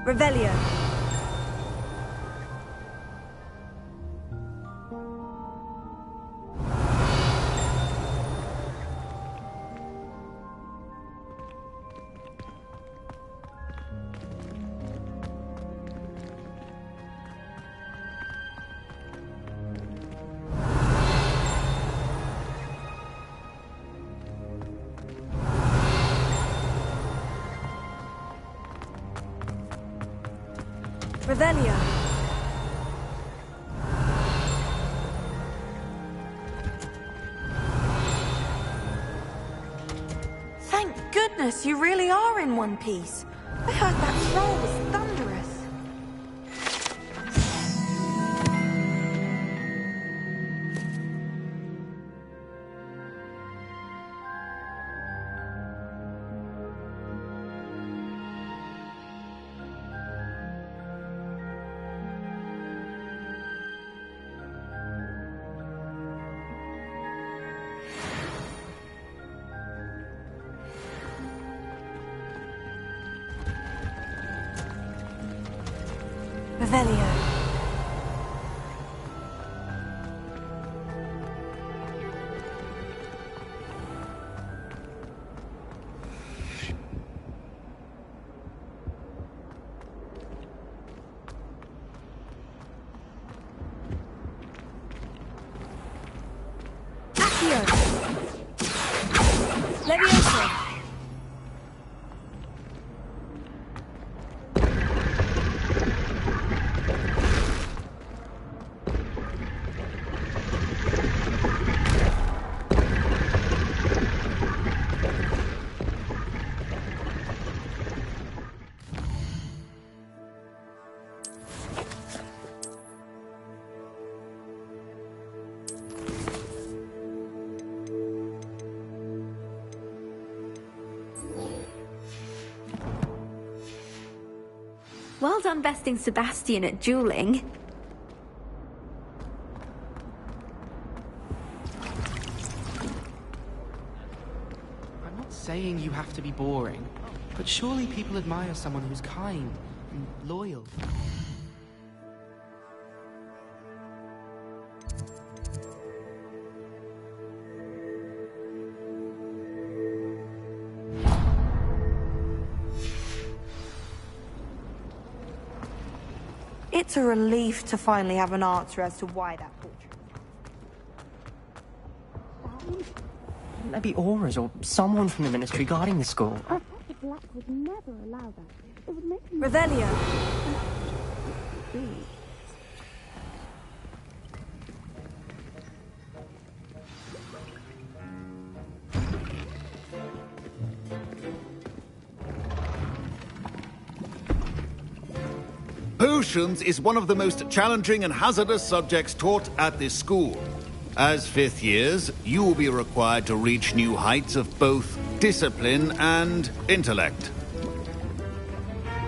Revelio. Revelio. Thank goodness you really are in one piece. I heard that scroll was thunderous. Revelio. Accio. Levioso. Well done besting Sebastian at dueling. I'm not saying you have to be boring, but surely people admire someone who's kind and loyal. It's a relief to finally have an answer as to why that portrait. Wouldn't there be auras or someone from the ministry guarding the school? Professor Black would never allow that. It would make me... Revelio. Potions is one of the most challenging and hazardous subjects taught at this school. As fifth years, you will be required to reach new heights of both discipline and intellect.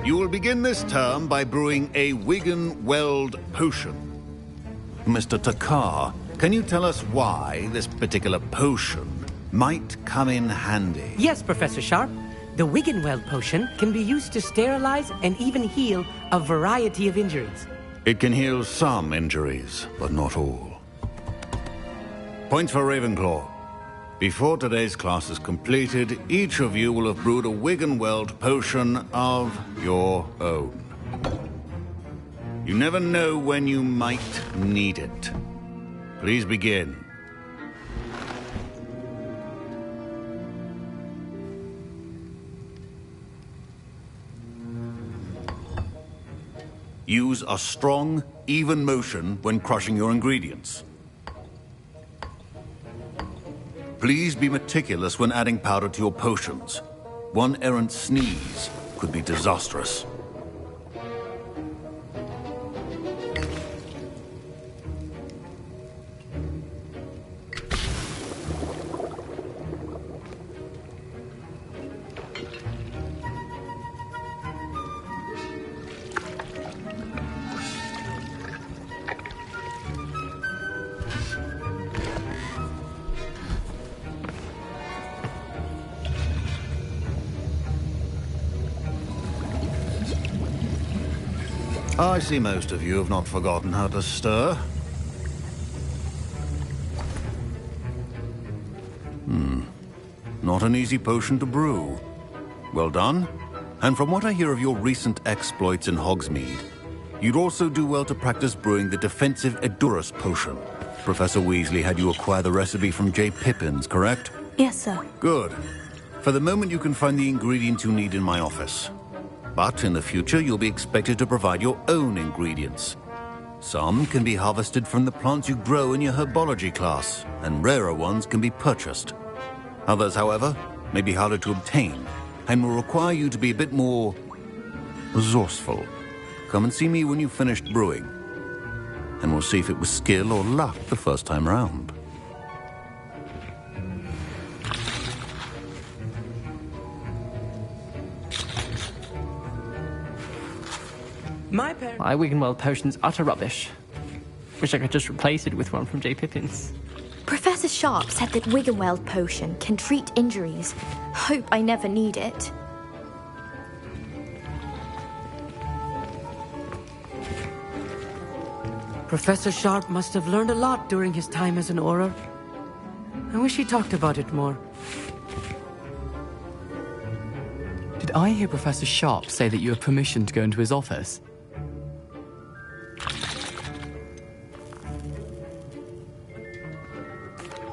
You will begin this term by brewing a Wigan-Weld potion. Mr. Takar, can you tell us why this particular potion might come in handy? Yes, Professor Sharp. The Wiggenweld potion can be used to sterilize and even heal a variety of injuries. It can heal some injuries, but not all. Points for Ravenclaw. Before today's class is completed, each of you will have brewed a Wiggenweld potion of your own. You never know when you might need it. Please begin. Use a strong, even motion when crushing your ingredients. Please be meticulous when adding powder to your potions. One errant sneeze could be disastrous. I see most of you have not forgotten how to stir. Not an easy potion to brew. Well done. And from what I hear of your recent exploits in Hogsmeade, you'd also do well to practice brewing the defensive Edurus potion. Professor Weasley had you acquire the recipe from J. Pippins, correct? Yes, sir. Good. For the moment, you can find the ingredients you need in my office. But in the future, you'll be expected to provide your own ingredients. Some can be harvested from the plants you grow in your herbology class, and rarer ones can be purchased. Others, however, may be harder to obtain, and will require you to be a bit more resourceful. Come and see me when you've finished brewing, and we'll see if it was skill or luck the first time round. My Wiggenweld potion's utter rubbish. Wish I could just replace it with one from J. Pippin's. Professor Sharp said that Wiggenweld potion can treat injuries. Hope I never need it. Professor Sharp must have learned a lot during his time as an Auror. I wish he talked about it more. Did I hear Professor Sharp say that you have permission to go into his office?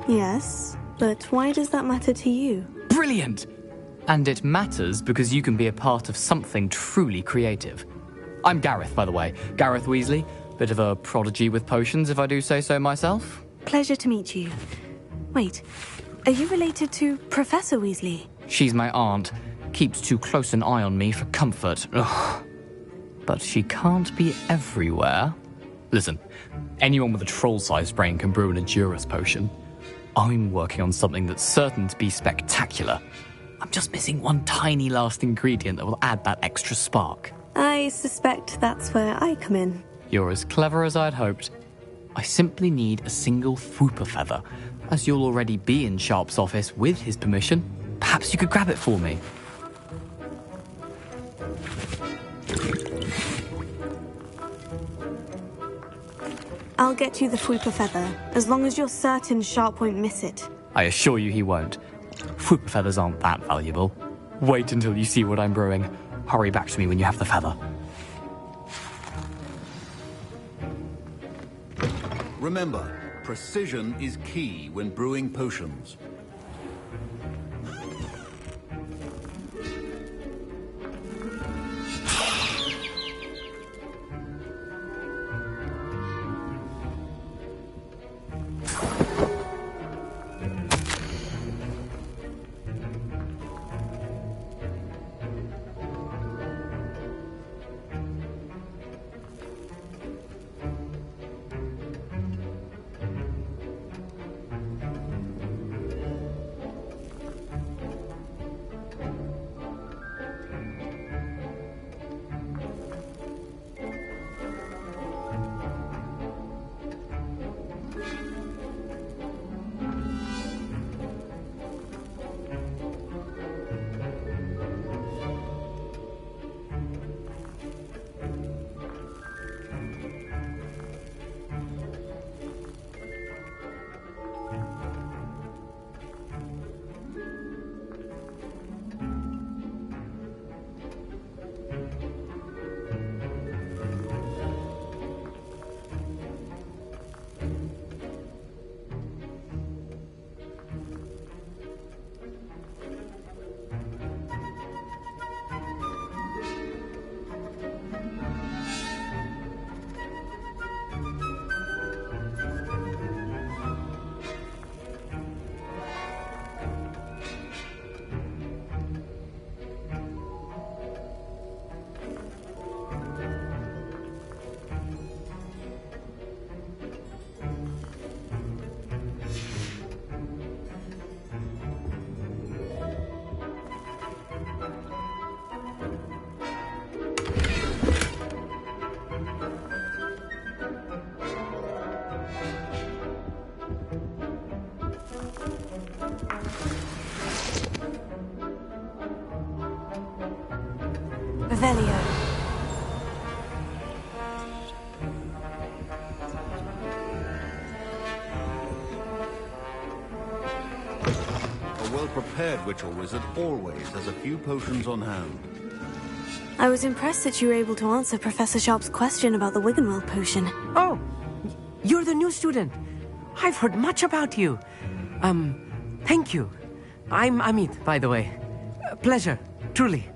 Yes, but why does that matter to you? Brilliant! And it matters because you can be a part of something truly creative. I'm Gareth, by the way. Gareth Weasley. Bit of a prodigy with potions, if I do say so myself. Pleasure to meet you. Wait, are you related to Professor Weasley? She's my aunt. Keeps too close an eye on me for comfort. Ugh. But she can't be everywhere. Listen, anyone with a troll-sized brain can brew an Endurus potion. I'm working on something that's certain to be spectacular. I'm just missing one tiny last ingredient that will add that extra spark. I suspect that's where I come in. You're as clever as I'd hoped. I simply need a single Fwooper feather. As you'll already be in Sharp's office with his permission, perhaps you could grab it for me. I'll get you the Fwooper feather, as long as you're certain Sharp won't miss it. I assure you he won't. Fwooper feathers aren't that valuable. Wait until you see what I'm brewing. Hurry back to me when you have the feather. Remember, precision is key when brewing potions. Revelio. A well-prepared witch or wizard always has a few potions on hand. I was impressed that you were able to answer Professor Sharp's question about the Wiggenweld potion. Oh, you're the new student. I've heard much about you. Thank you. I'm Amit, by the way. Pleasure, truly.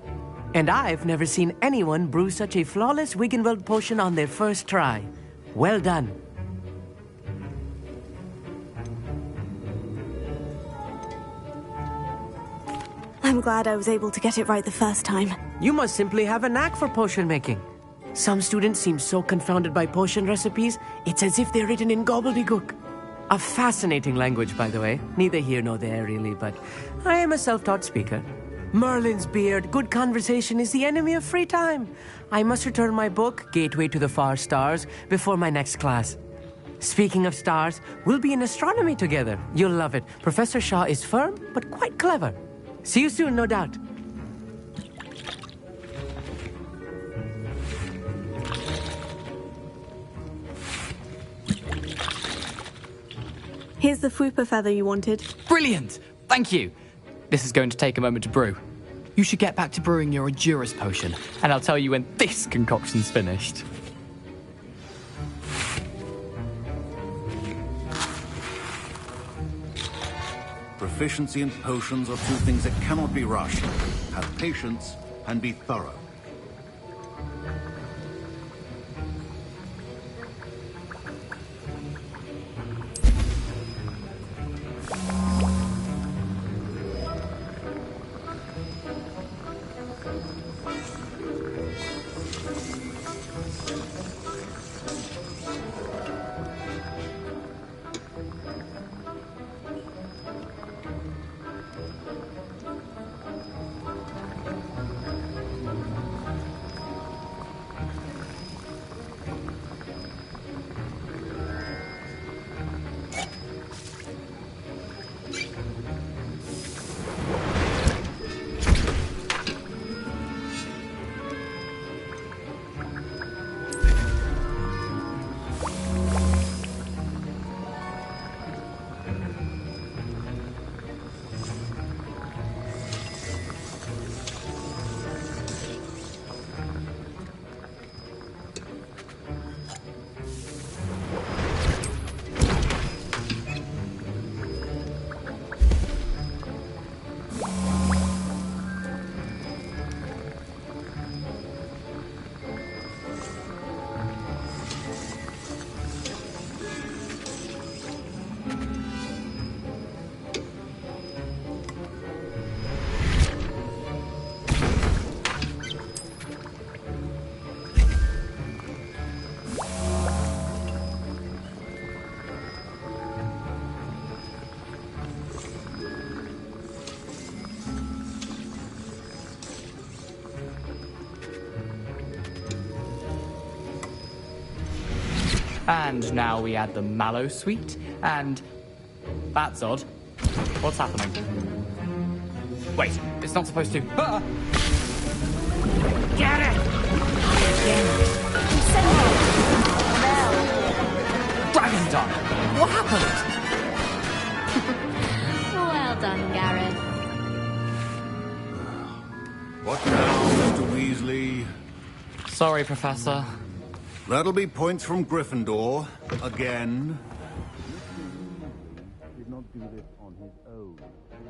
And I've never seen anyone brew such a flawless Wiggenweld potion on their first try. Well done. I'm glad I was able to get it right the first time. You must simply have a knack for potion making. Some students seem so confounded by potion recipes, it's as if they're written in gobbledygook. A fascinating language, by the way. Neither here nor there, really, but I am a self-taught speaker. Merlin's beard, good conversation is the enemy of free time. I must return my book, Gateway to the Far Stars, before my next class. Speaking of stars, we'll be in astronomy together. You'll love it. Professor Shaw is firm, but quite clever. See you soon, no doubt. Here's the Fupa feather you wanted. Brilliant! Thank you. This is going to take a moment to brew. You should get back to brewing your Edurus potion, and I'll tell you when this concoction's finished. Proficiency in potions are two things that cannot be rushed. Have patience and be thorough. And now we add the mallow sweet, and... That's odd. What's happening? Wait, it's not supposed to... Ah! Get it! Dragon done! What happened? Well done, Gareth. What now, Mr. Weasley? Sorry, Professor. That'll be points from Gryffindor. Again. Did not do this on his own. His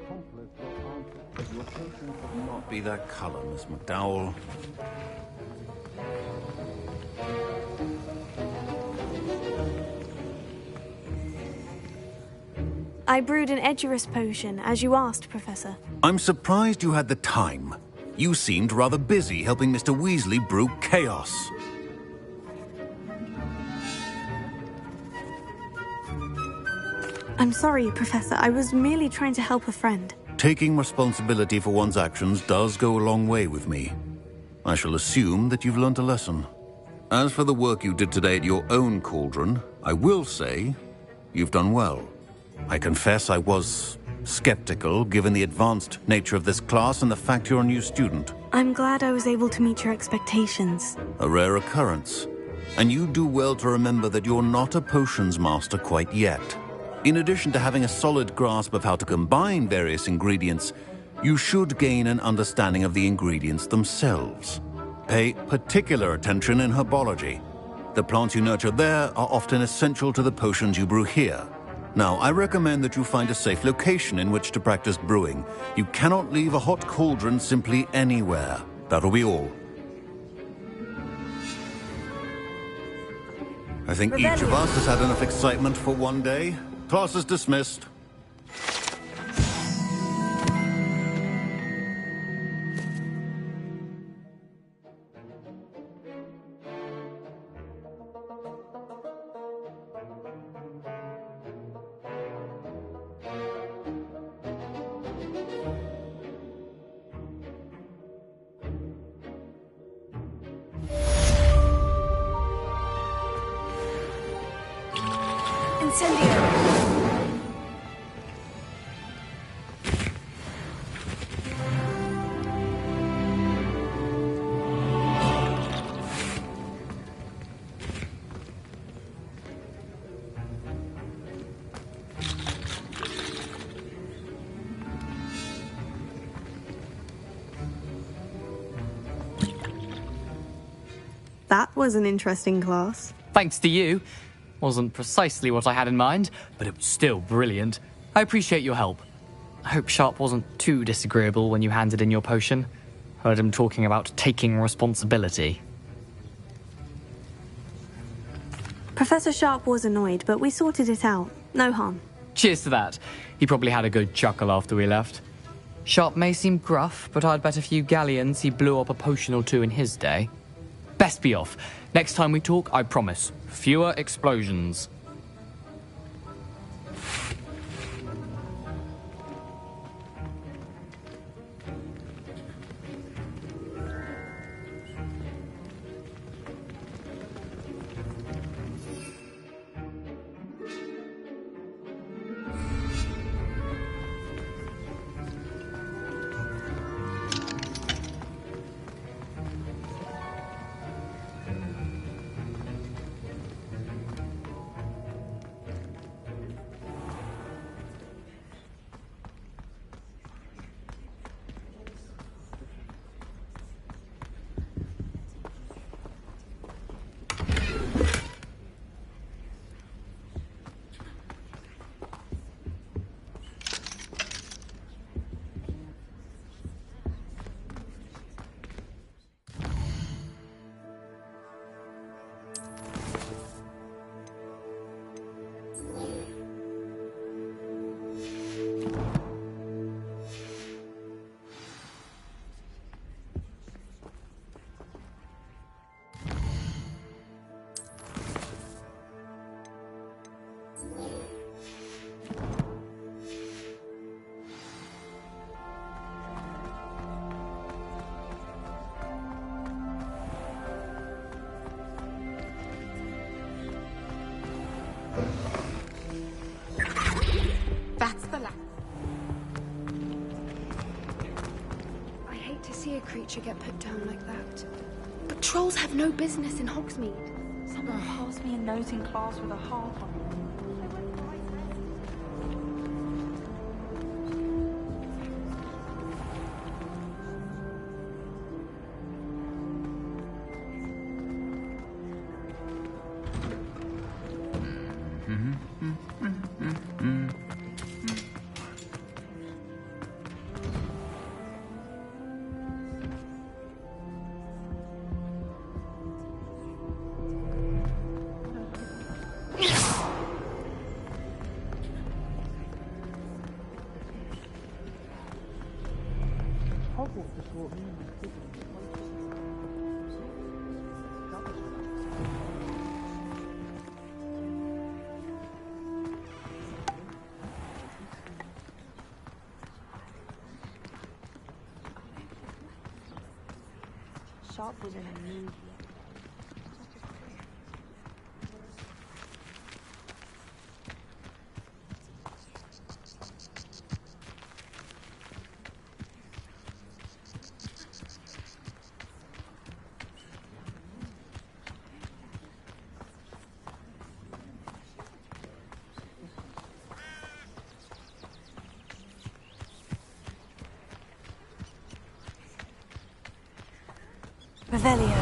accomplice will answer. Your potion should not be that color, Miss McDowell. I brewed an Edurus potion, as you asked, Professor. I'm surprised you had the time. You seemed rather busy helping Mr. Weasley brew chaos. I'm sorry, Professor. I was merely trying to help a friend. Taking responsibility for one's actions does go a long way with me. I shall assume that you've learnt a lesson. As for the work you did today at your own cauldron, I will say you've done well. I confess I was skeptical, given the advanced nature of this class and the fact you're a new student. I'm glad I was able to meet your expectations. A rare occurrence. And you do well to remember that you're not a potions master quite yet. In addition to having a solid grasp of how to combine various ingredients, you should gain an understanding of the ingredients themselves. Pay particular attention in herbology. The plants you nurture there are often essential to the potions you brew here. Now, I recommend that you find a safe location in which to practice brewing. You cannot leave a hot cauldron simply anywhere. That'll be all. I think each of us has had enough excitement for one day. Class is dismissed. That was an interesting class. Thanks to you. Wasn't precisely what I had in mind, but it was still brilliant. I appreciate your help. I hope Sharp wasn't too disagreeable when you handed in your potion. Heard him talking about taking responsibility. Professor Sharp was annoyed, but we sorted it out. No harm. Cheers to that. He probably had a good chuckle after we left. Sharp may seem gruff, but I'd bet a few galleons he blew up a potion or two in his day. Best be off. Next time we talk, I promise, fewer explosions. That's the last. I hate to see a creature get put down like that. But trolls have no business in Hogsmeade. Someone passed me a note in class with a heart on it. Sharp was in a movie. Revelio.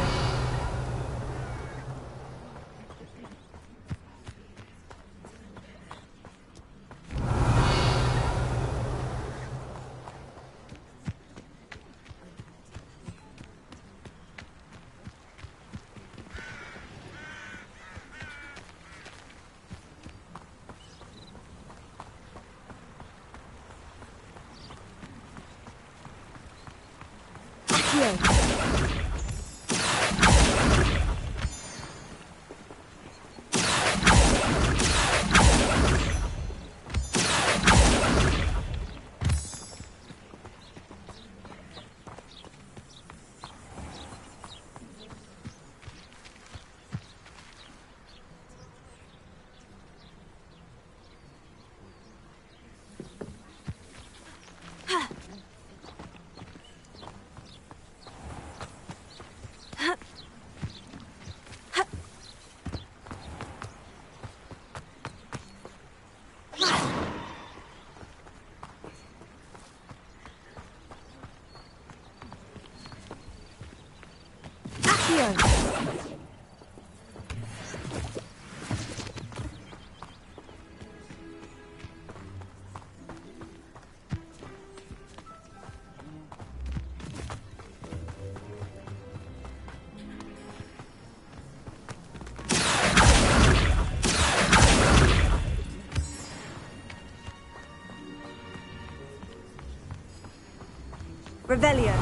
Revelio.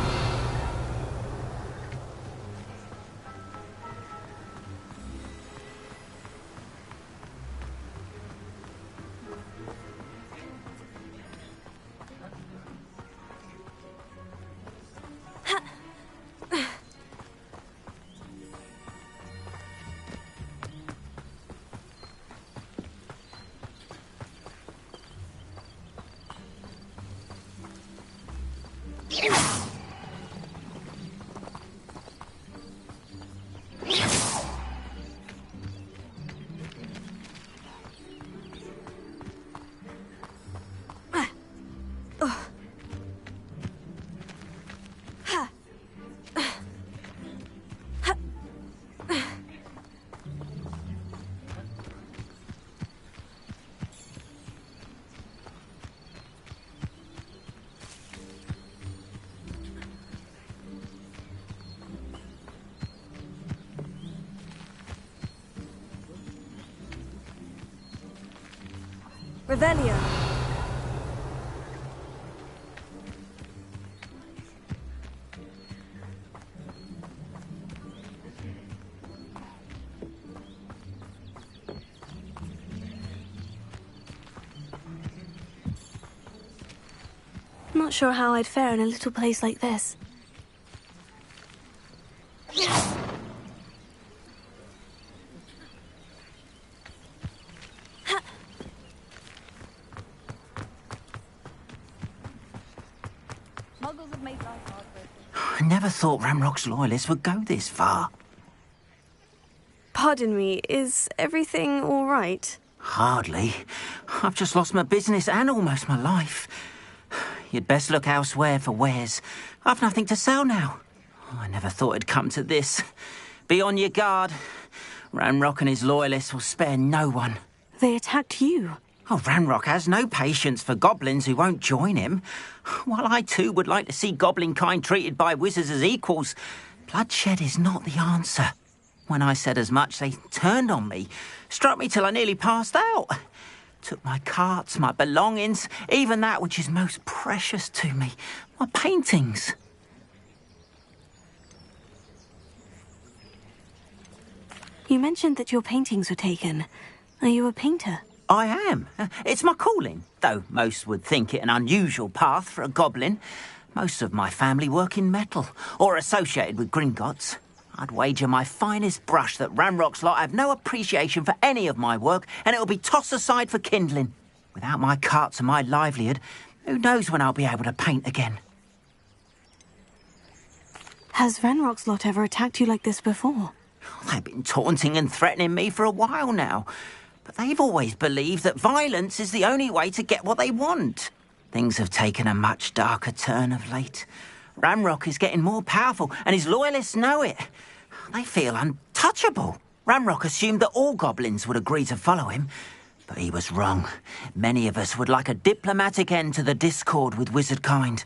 Revelio. Not sure how I'd fare in a little place like this. I never thought Ramrock's loyalists would go this far. Pardon me, is everything all right? Hardly. I've just lost my business and almost my life. You'd best look elsewhere for wares. I've nothing to sell now. I never thought it'd come to this. Be on your guard. Ramrock and his loyalists will spare no one. They attacked you. Oh, Ramrock has no patience for goblins who won't join him. While I too would like to see goblin kind treated by wizards as equals, bloodshed is not the answer. When I said as much, they turned on me, struck me till I nearly passed out. Took my carts, my belongings, even that which is most precious to me, my paintings. You mentioned that your paintings were taken. Are you a painter? I am. It's my calling, though most would think it an unusual path for a goblin. Most of my family work in metal, or associated with Gringotts. I'd wager my finest brush that Ramrock's lot have no appreciation for any of my work, and it'll be tossed aside for kindling. Without my carts and my livelihood, who knows when I'll be able to paint again? Has Ranrock's lot ever attacked you like this before? They've been taunting and threatening me for a while now. But they've always believed that violence is the only way to get what they want. Things have taken a much darker turn of late. Ramrock is getting more powerful, and his loyalists know it. They feel untouchable. Ramrock assumed that all goblins would agree to follow him, but he was wrong. Many of us would like a diplomatic end to the discord with wizard kind.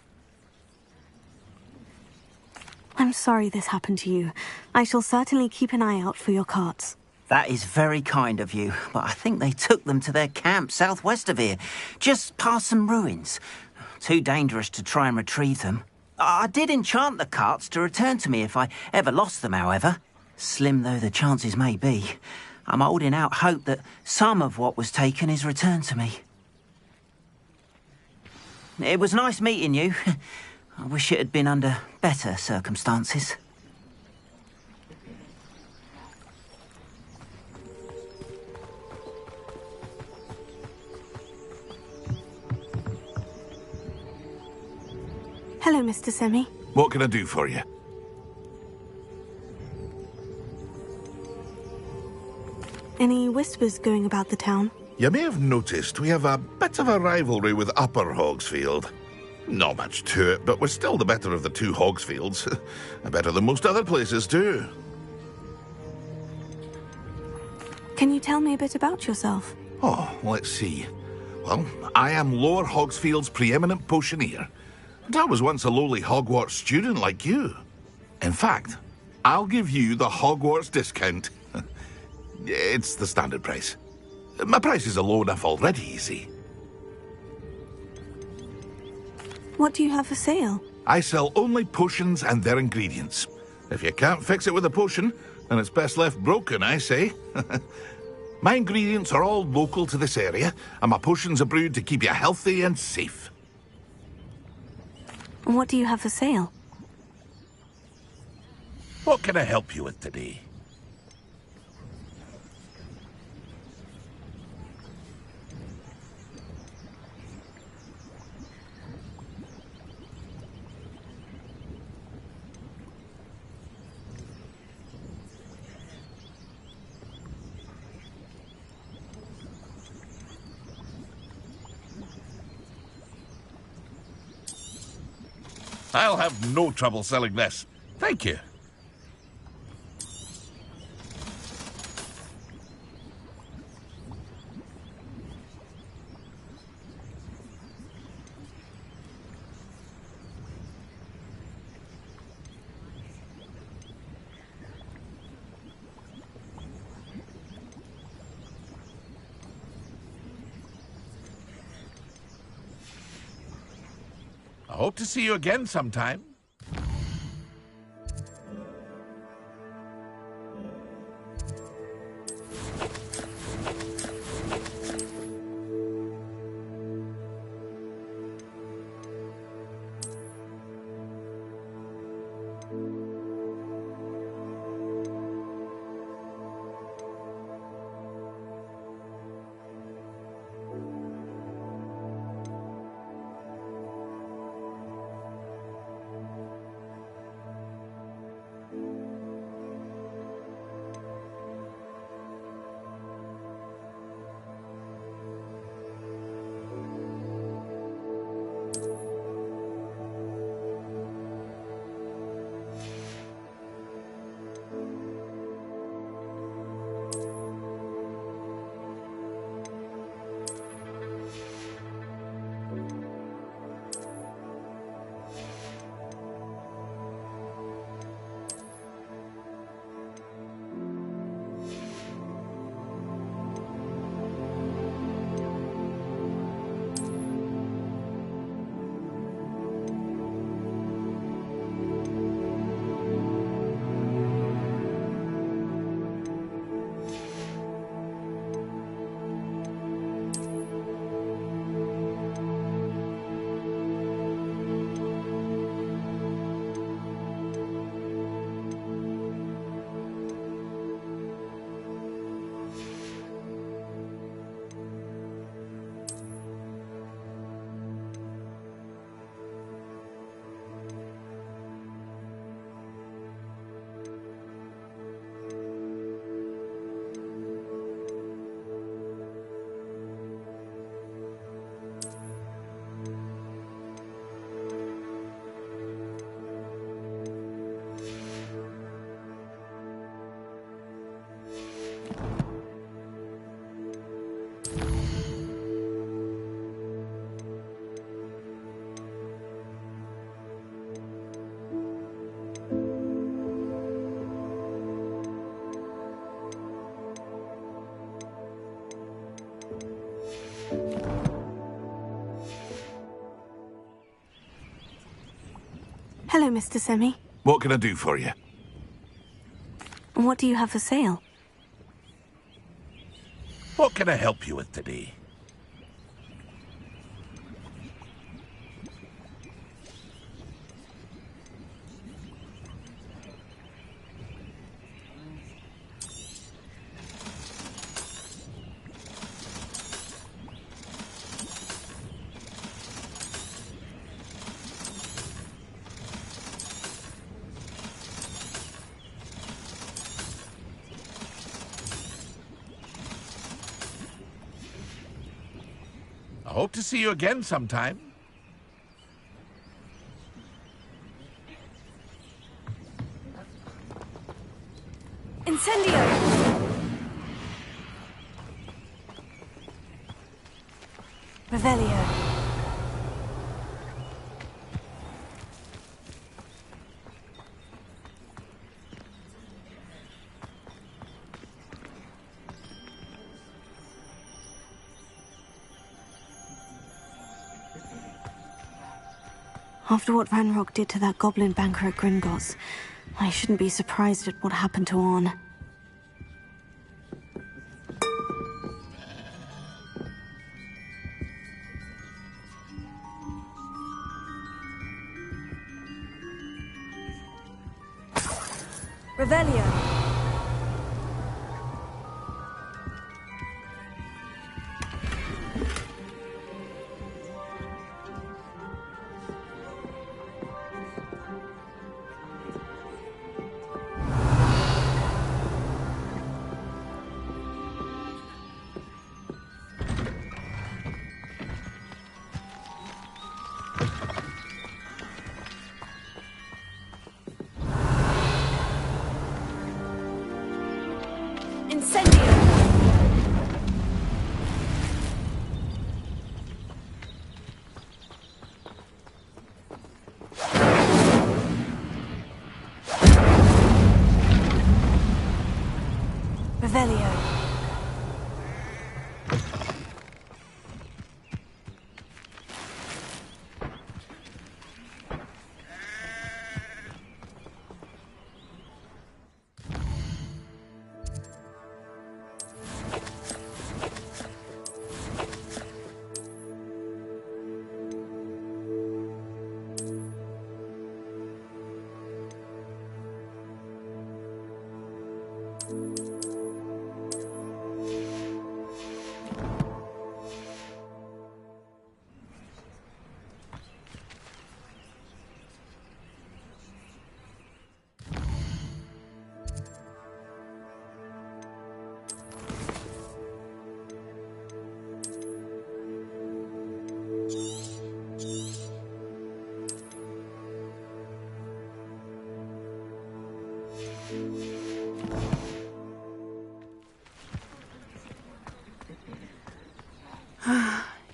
I'm sorry this happened to you. I shall certainly keep an eye out for your carts. That is very kind of you, but I think they took them to their camp southwest of here, just past some ruins. Too dangerous to try and retrieve them. I did enchant the carts to return to me if I ever lost them, however. Slim though the chances may be, I'm holding out hope that some of what was taken is returned to me. It was nice meeting you. I wish it had been under better circumstances. Hello, Mr. Semi. What can I do for you? Any whispers going about the town? You may have noticed we have a bit of a rivalry with Upper Hogsfield. Not much to it, but we're still the better of the two Hogsfields. Better than most other places, too. Can you tell me a bit about yourself? Oh, let's see. Well, I am Lower Hogsfield's preeminent potioneer. And I was once a lowly Hogwarts student like you. In fact, I'll give you the Hogwarts discount. It's the standard price. My prices are low enough already, you see. What do you have for sale? I sell only potions and their ingredients. If you can't fix it with a potion, then it's best left broken, I say. My ingredients are all local to this area, and my potions are brewed to keep you healthy and safe. And what do you have for sale? What can I help you with today? I'll have no trouble selling this. Thank you. I hope to see you again sometime. Hello, Mr. Semi. What can I do for you? What do you have for sale? What can I help you with today? I hope to see you again sometime. Incendio! Revelio. After what Ranrock did to that goblin banker at Gringotts, I shouldn't be surprised at what happened to Orn. Revelio. Revelio.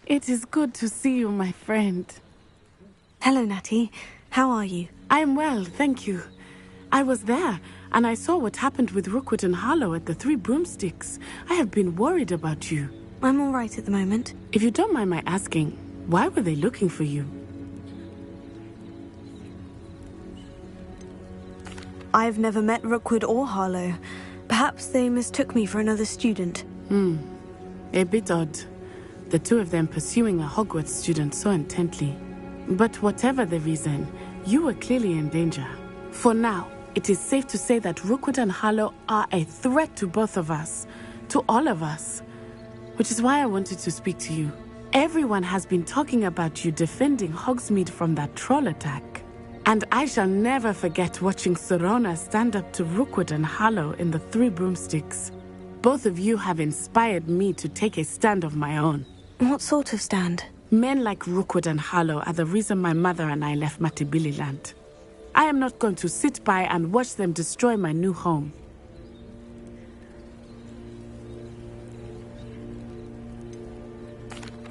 It is good to see you, my friend. Hello, Natty. How are you? I am well, thank you. I was there, and I saw what happened with Rookwood and Harlow at the Three Broomsticks. I have been worried about you. I'm all right at the moment. If you don't mind my asking, why were they looking for you? I've never met Rookwood or Harlow. Perhaps they mistook me for another student. A bit odd. The two of them pursuing a Hogwarts student so intently. But whatever the reason, you were clearly in danger. For now, it is safe to say that Rookwood and Harlow are a threat to both of us. To all of us. Which is why I wanted to speak to you. Everyone has been talking about you defending Hogsmeade from that troll attack. And I shall never forget watching Sorona stand up to Rookwood and Harlow in the Three Broomsticks. Both of you have inspired me to take a stand of my own. What sort of stand? Men like Rookwood and Harlow are the reason my mother and I left Matibili-land. I am not going to sit by and watch them destroy my new home.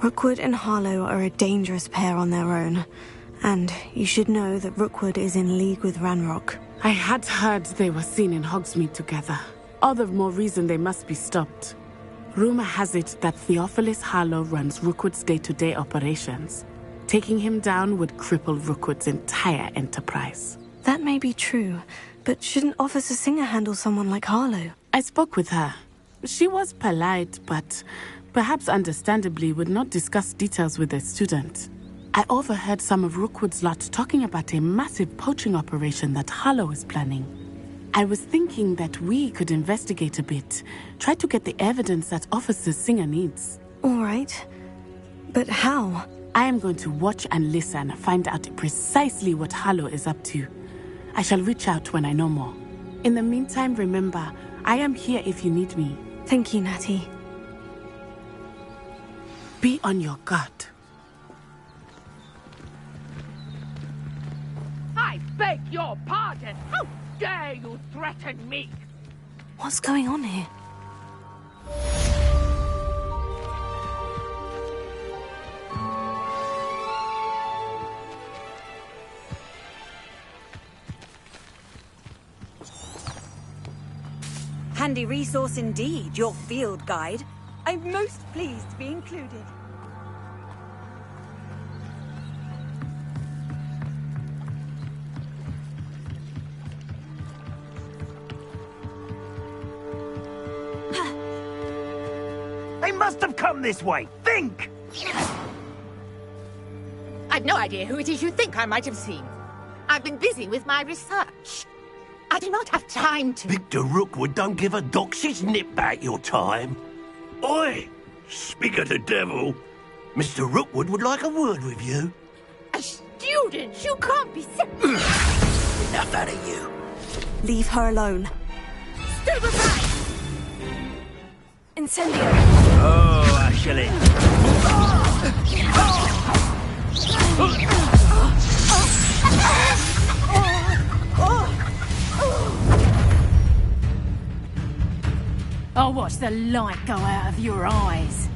Rookwood and Harlow are a dangerous pair on their own. And you should know that Rookwood is in league with Ranrock. I had heard they were seen in Hogsmeade together. All the more reason they must be stopped. Rumor has it that Theophilus Harlow runs Rookwood's day-to-day operations. Taking him down would cripple Rookwood's entire enterprise. That may be true, but shouldn't Officer Singer handle someone like Harlow? I spoke with her. She was polite, but perhaps understandably would not discuss details with a student. I overheard some of Rookwood's lot talking about a massive poaching operation that Harlow is planning. I was thinking that we could investigate a bit, try to get the evidence that Officer Singer needs. All right. But how? I am going to watch and listen, find out precisely what Harlow is up to. I shall reach out when I know more. In the meantime, remember, I am here if you need me. Thank you, Natty. Be on your guard. I beg your pardon! How dare you threaten me? What's going on here? Handy resource indeed, your field guide. I'm most pleased to be included. They must have come this way. Think! I've no idea who it is you think I might have seen. I've been busy with my research. I do not have time to... Victor Rookwood don't give a doxy's nip back your time. Oi! Speak of the devil. Mr. Rookwood would like a word with you. A student? You can't be so... Enough out of you. Leave her alone. Stupefy! Incendio! Oh, Ashley. I'll watch the light go out of your eyes.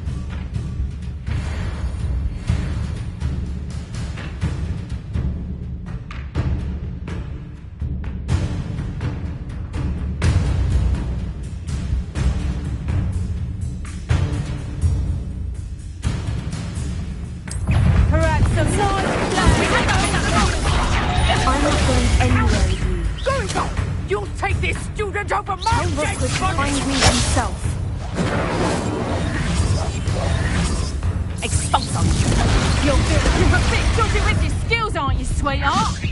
Perhaps some nice I'm not going anywhere with you. Going on! You'll take this student over my Tell Rookwood to find me himself. Expulse him! You're a bit dodgy with your skills, aren't you, sweetheart?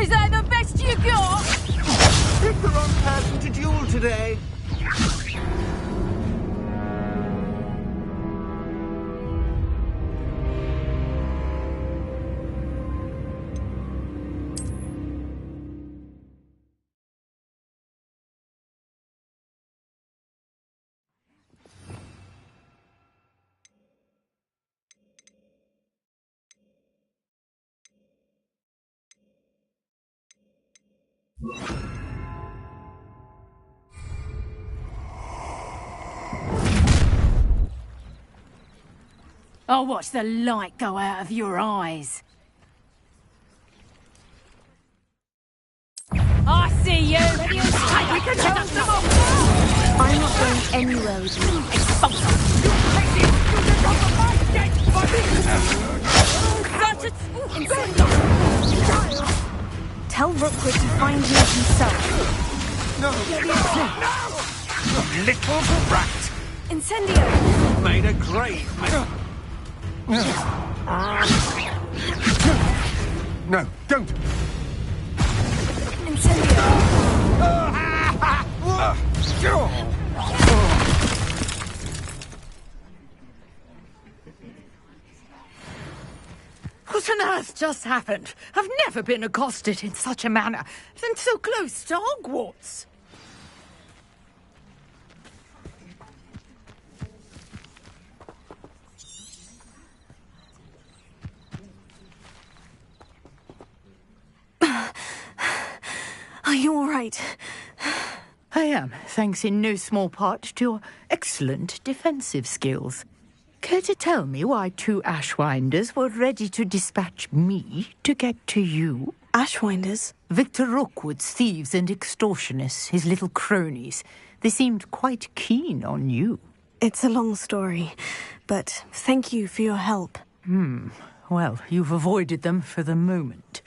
Is that the best you got? Pick the wrong person to duel today. I'll watch the light go out of your eyes. I see you! We can have them all! I'm not going anywhere with you. Expulse him! You take this student over my dead body! Such a... Tell Rookwood to find me himself. No! Little brat! Incendio! Made a grave mess. No, don't! Incendio! What on earth just happened? I've never been accosted in such a manner, and so close to Hogwarts. Are you all right? I am, thanks in no small part to your excellent defensive skills. Care to tell me why two Ashwinders were ready to dispatch me to get to you? Ashwinders? Victor Rookwood's thieves and extortionists, his little cronies. They seemed quite keen on you. It's a long story, but thank you for your help. Well, you've avoided them for the moment.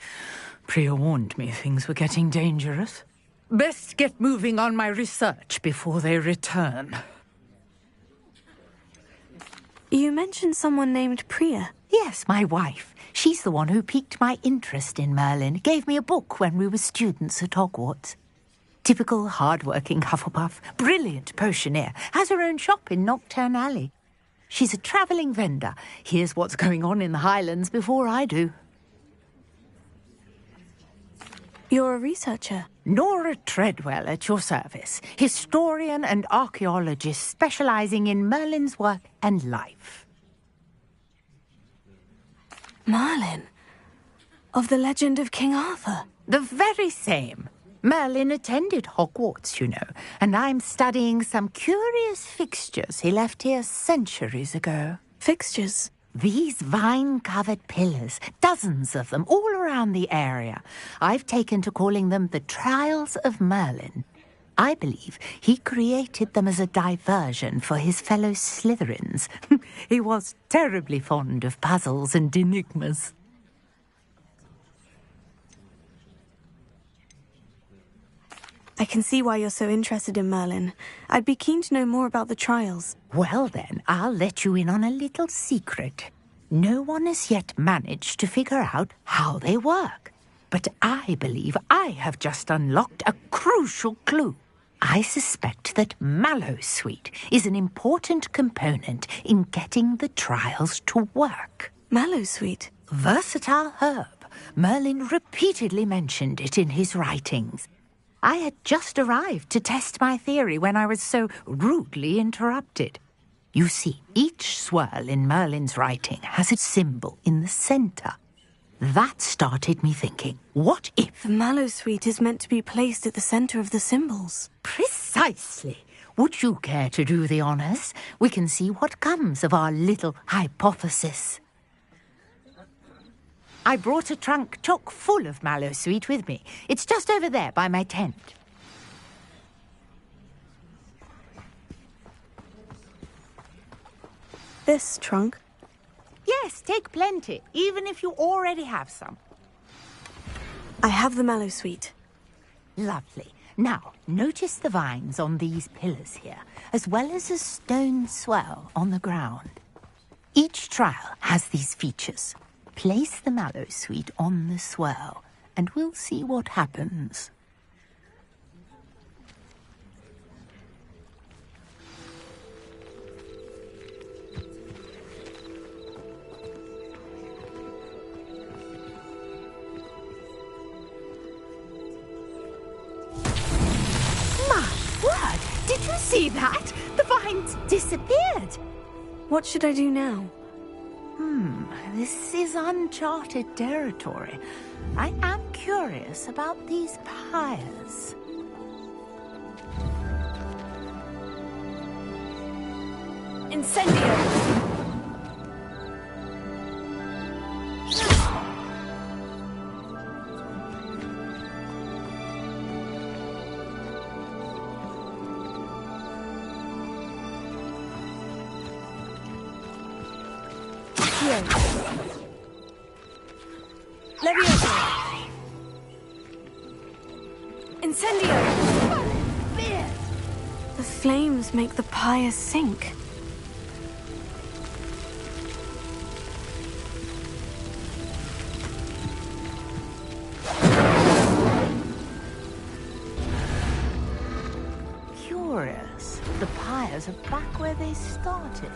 Priya warned me things were getting dangerous. Best get moving on my research before they return. You mentioned someone named Priya. Yes, my wife. She's the one who piqued my interest in Merlin. Gave me a book when we were students at Hogwarts. Typical hard-working Hufflepuff, brilliant potioneer, has her own shop in Knockturn Alley. She's a travelling vendor. Hears what's going on in the Highlands before I do. You're a researcher? Nora Treadwell at your service. Historian and archaeologist specialising in Merlin's work and life. Merlin? Of the legend of King Arthur? The very same. Merlin attended Hogwarts, you know, and I'm studying some curious fixtures he left here centuries ago. Fixtures? These vine-covered pillars, dozens of them, all around the area. I've taken to calling them the Trials of Merlin. I believe he created them as a diversion for his fellow Slytherins. He was terribly fond of puzzles and enigmas. I can see why you're so interested in Merlin. I'd be keen to know more about the trials. Well then, I'll let you in on a little secret. No one has yet managed to figure out how they work. But I believe I have just unlocked a crucial clue. I suspect that Mallowsweet is an important component in getting the trials to work. Mallowsweet? Versatile herb. Merlin repeatedly mentioned it in his writings. I had just arrived to test my theory when I was so rudely interrupted. You see, each swirl in Merlin's writing has a symbol in the centre. That started me thinking, what if... The Mallowsweet is meant to be placed at the centre of the symbols. Precisely. Would you care to do the honours? We can see what comes of our little hypothesis. I brought a trunk chock full of Mallowsweet with me. It's just over there by my tent. This trunk? Yes, take plenty, even if you already have some. I have the Mallowsweet. Lovely. Now, notice the vines on these pillars here, as well as a stone swell on the ground. Each trial has these features. Place the Mallowsweet on the swirl, and we'll see what happens. My word! Did you see that? The vines disappeared! What should I do now? This is uncharted territory. I am curious about these pyres. Incendio! Levioso! Incendio! The flames make the pyre sink. Curious. The pyres are back where they started.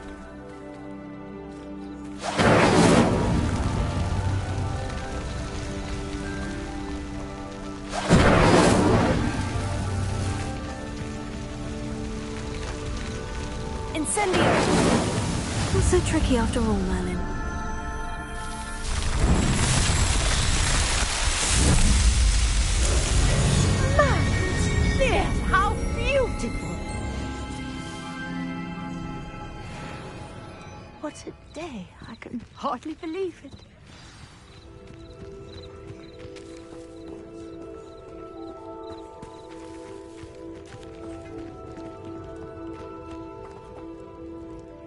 Incendio! Not so tricky after all, Merlin. There! How beautiful! What a day. I can hardly believe it.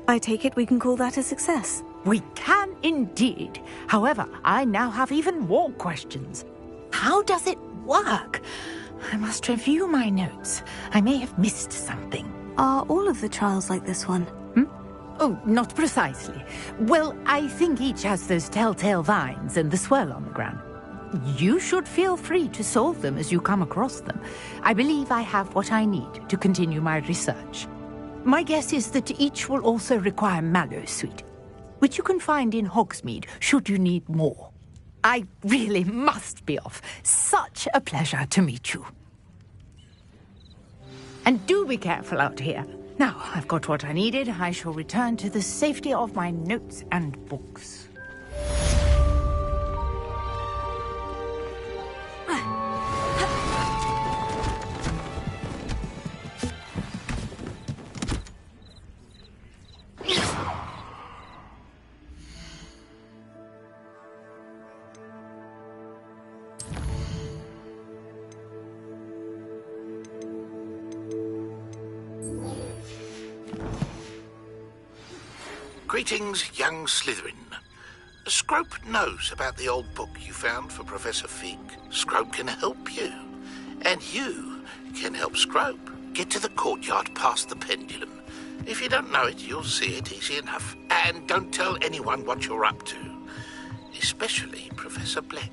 I take it we can call that a success. We can indeed. However, I now have even more questions. How does it work? I must review my notes. I may have missed something. Are all of the trials like this one? Oh, not precisely. Well, I think each has those telltale vines and the swirl on the ground. You should feel free to solve them as you come across them. I believe I have what I need to continue my research. My guess is that each will also require mallowsweet, which you can find in Hogsmeade should you need more. I really must be off. Such a pleasure to meet you. And do be careful out here. Now, I've got what I needed. I shall return to the safety of my notes and books. Greetings, young Slytherin. Scrope knows about the old book you found for Professor Fig. Scrope can help you. And you can help Scrope get to the courtyard past the pendulum. If you don't know it, you'll see it easy enough. And don't tell anyone what you're up to. Especially Professor Black.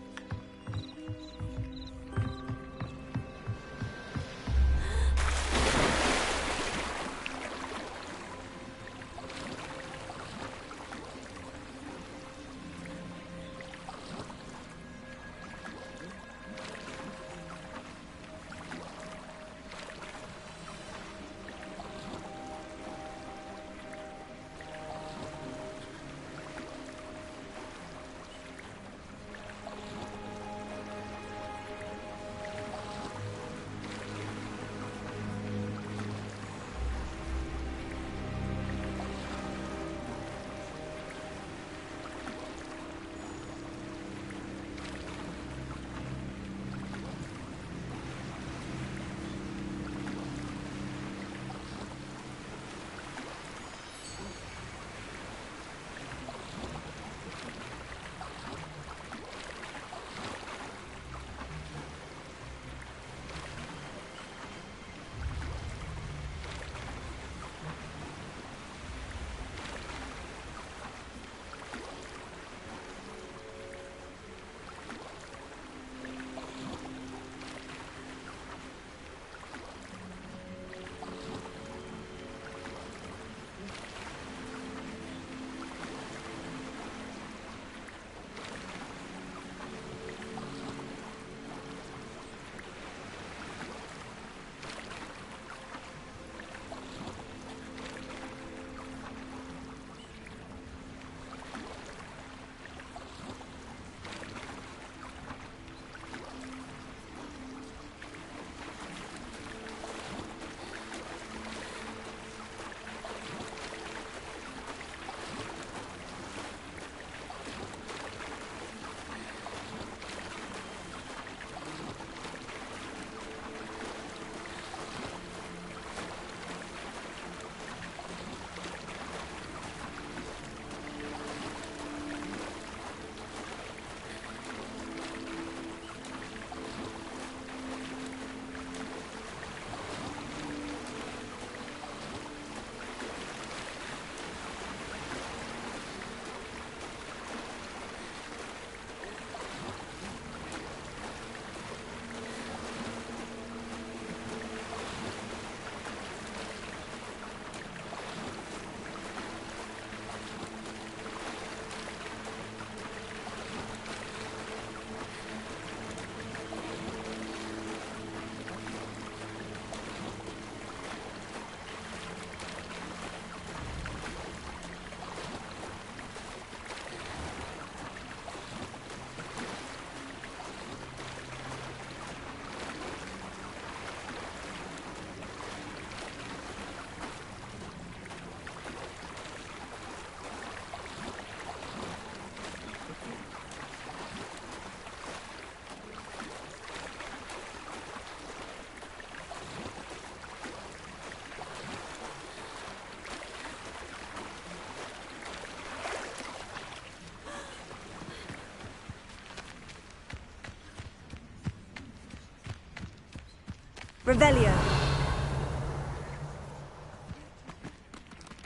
Revelio.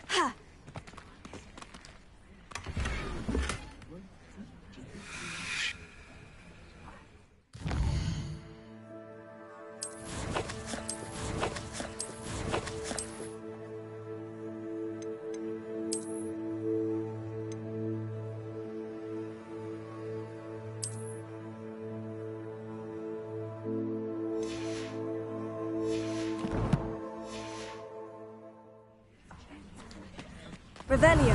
Ha! Revelio.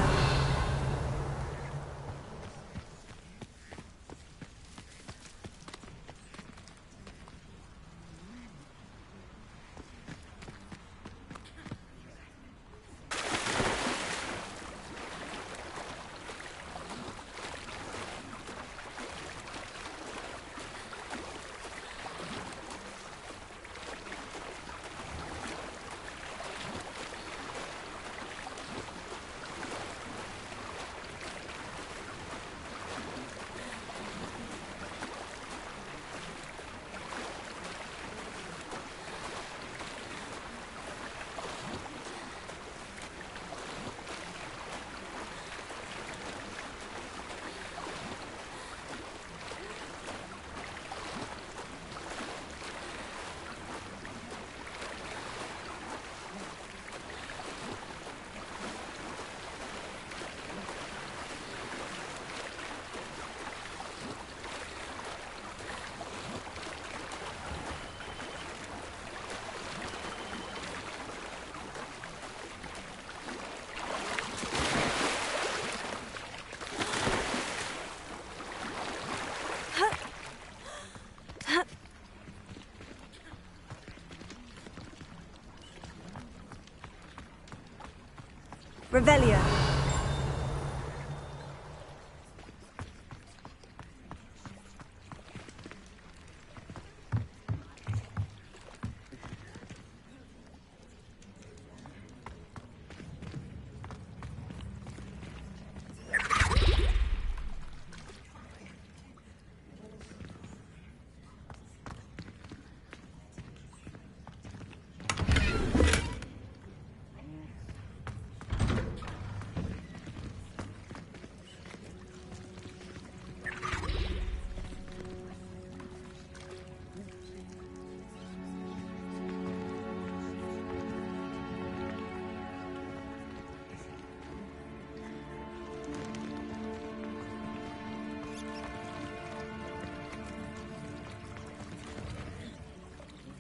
Revelio.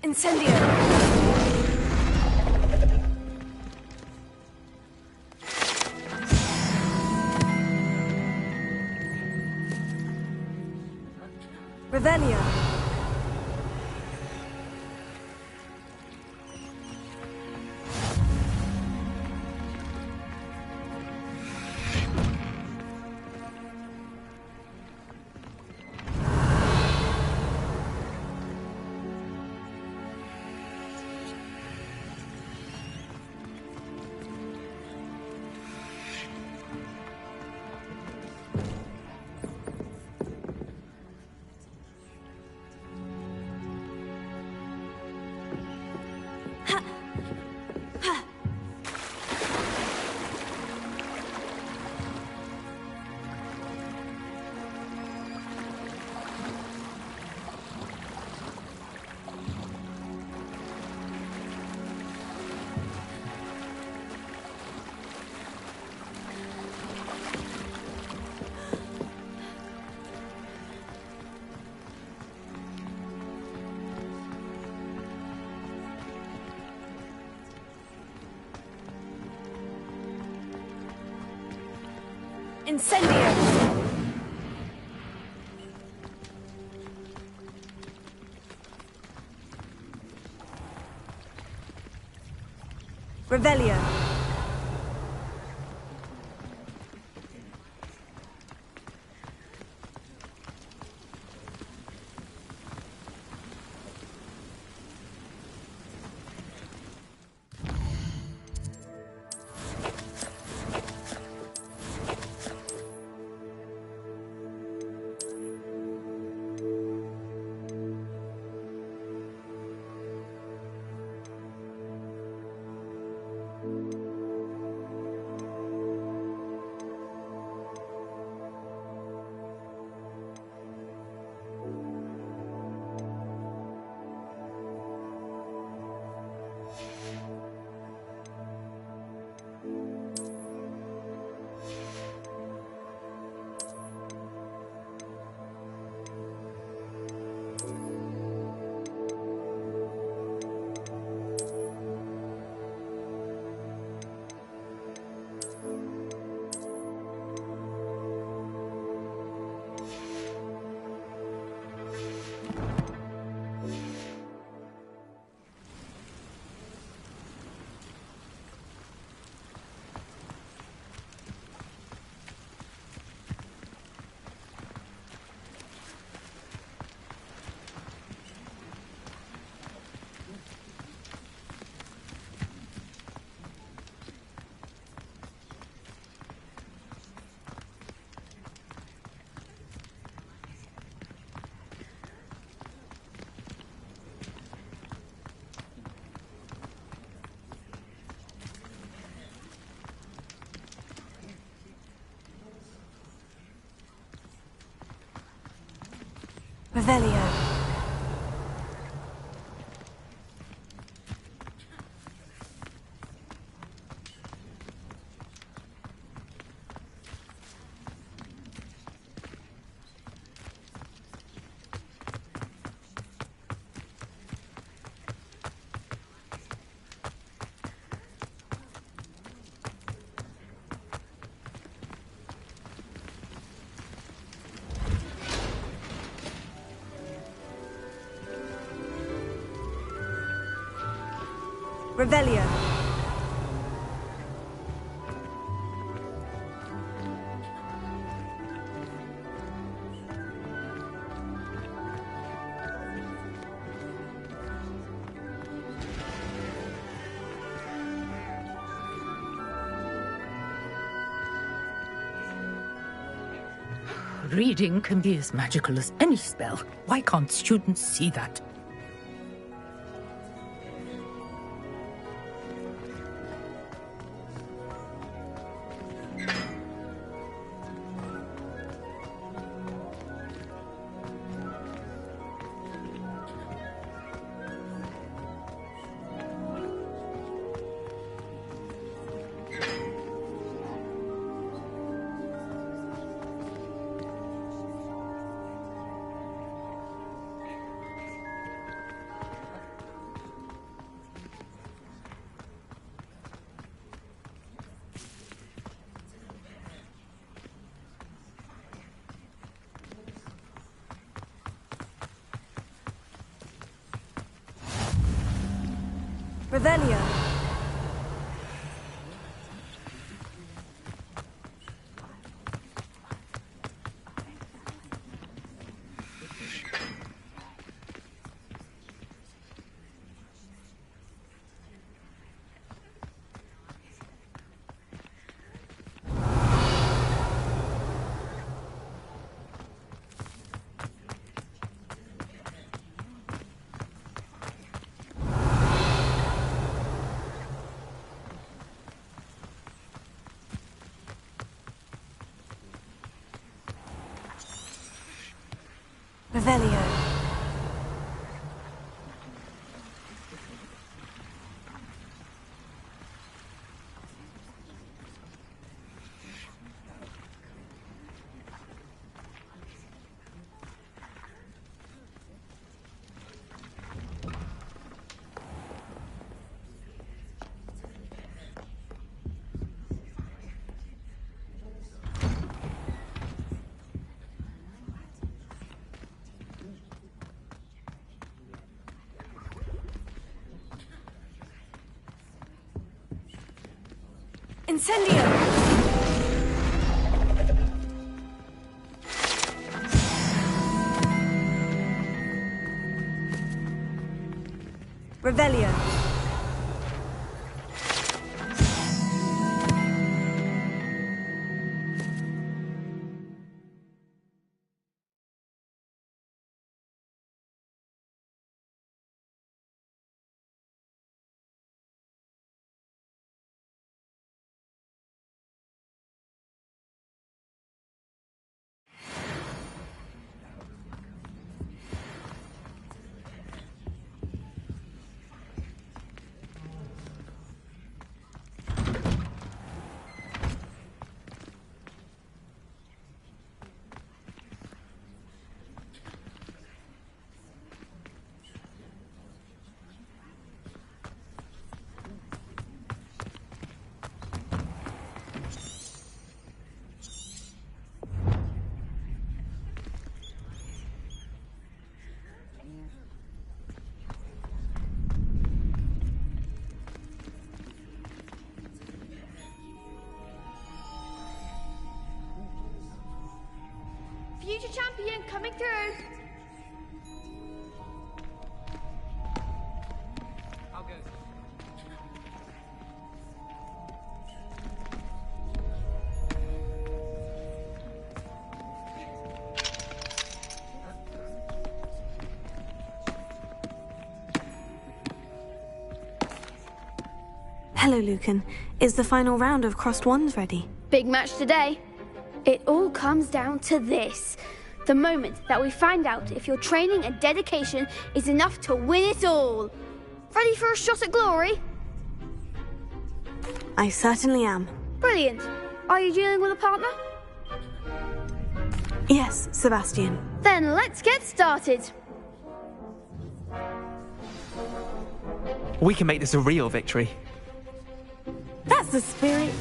Incendio! Revelio! Incendio! Revelio! Revelio. Revelio. Reading can be as magical as any spell. Why can't students see that? Revelio. Revelio. Incendio! Revelio. Future champion coming through. I'll go. Hello, Lucan. Is the final round of Crossed Wands ready? Big match today. It all comes down to this. The moment that we find out if your training and dedication is enough to win it all. Ready for a shot at glory? I certainly am. Brilliant. Are you dealing with a partner? Yes, Sebastian. Then let's get started. We can make this a real victory. That's the spirit.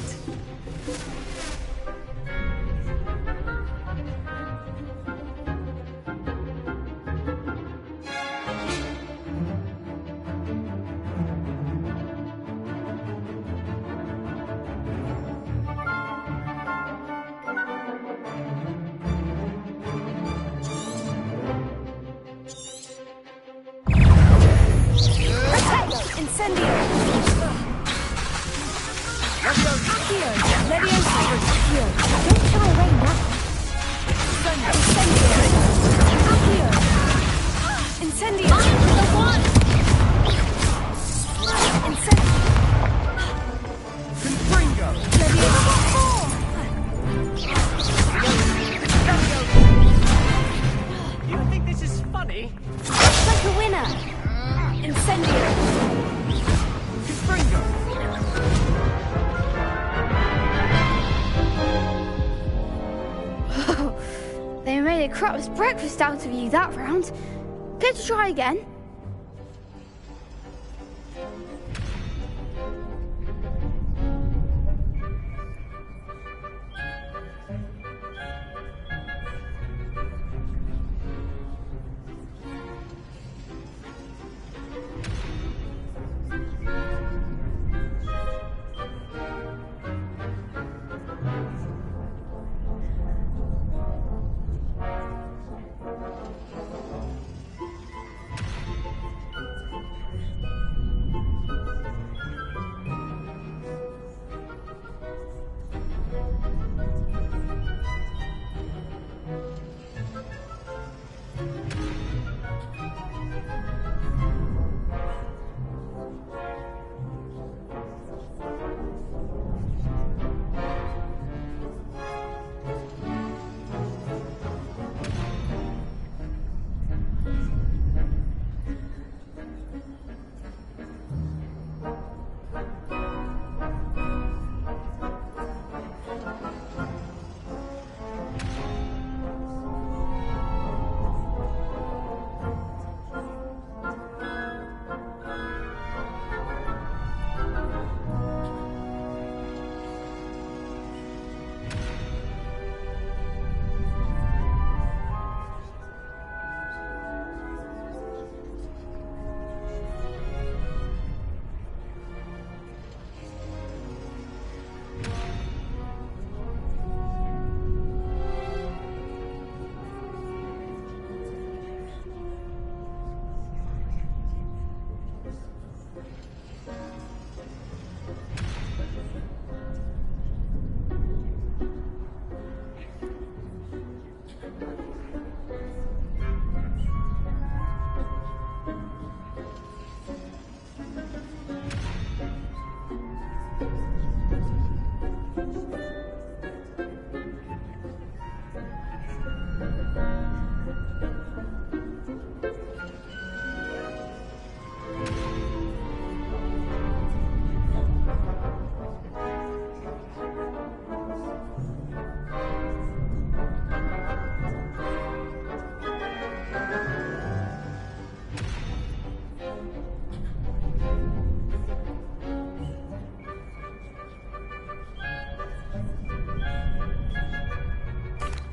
Crap's breakfast out of you that round. Care to try again?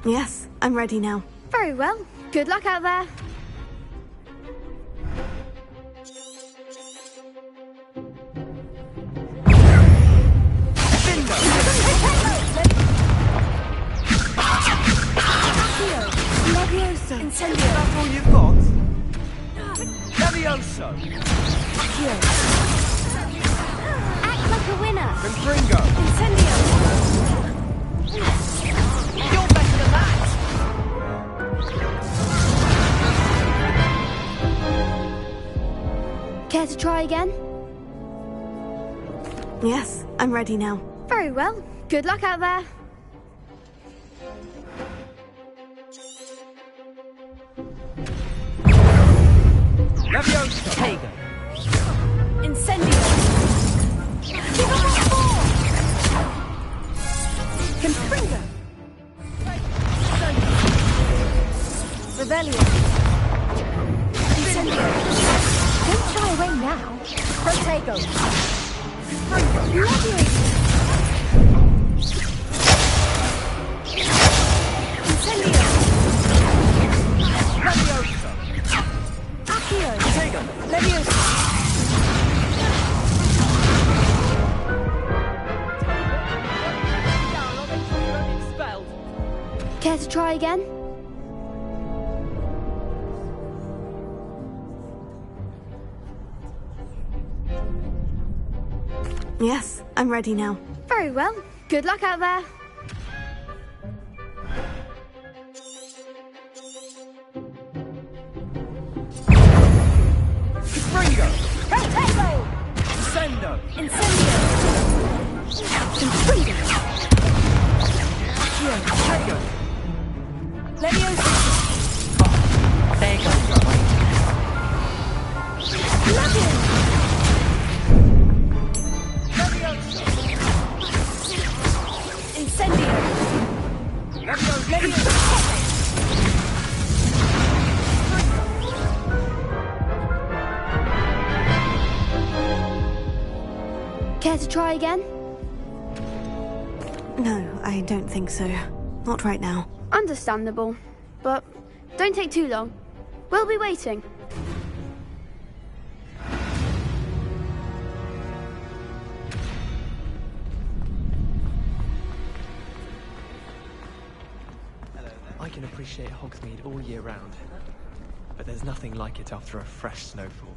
Yes, I'm ready now. Very well. Good luck out there. Incendio. Is that all you've got? Levioso. Act like a winner. Confringo. Incendio. You're better than that. Care to try again? Yes, I'm ready now. Very well. Good luck out there. Leviosa! Tego. Incendio. Give up a ball. Confringo. Rebellion. Incendio. Don't shy away now. Protego. Gladiator. Incendio. Leviosa. Accio. Tego. Leviosa. Care to try again? Yes, I'm ready now. Very well. Good luck out there. Confringo! Protego. Descendo! Incendio. Confringo. Accio. Tego! Leviosa. Tego. Gladiator. Incendio. Leviosa. Care to try again? No, I don't think so. Not right now. Understandable. But don't take too long. We'll be waiting. I can appreciate Hogsmeade all year round, but there's nothing like it after a fresh snowfall.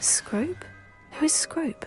Scrope? Who is Scrope?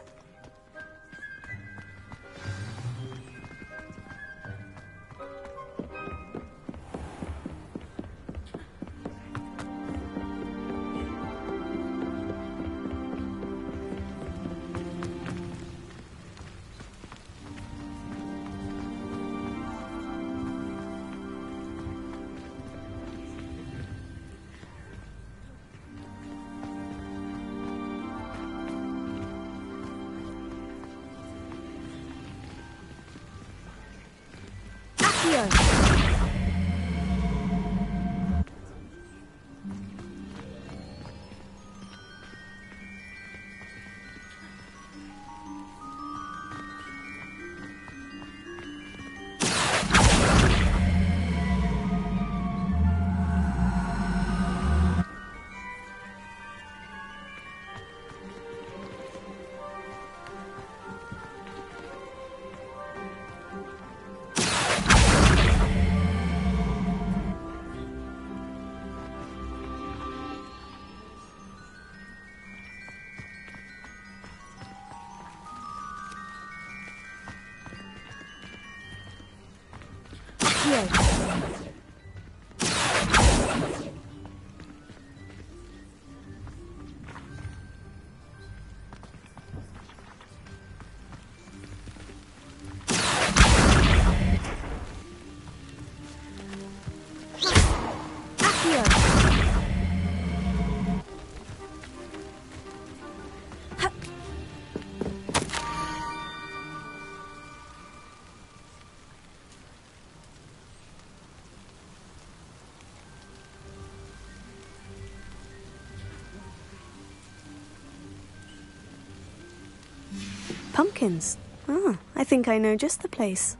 Pumpkins. Ah, I think I know just the place.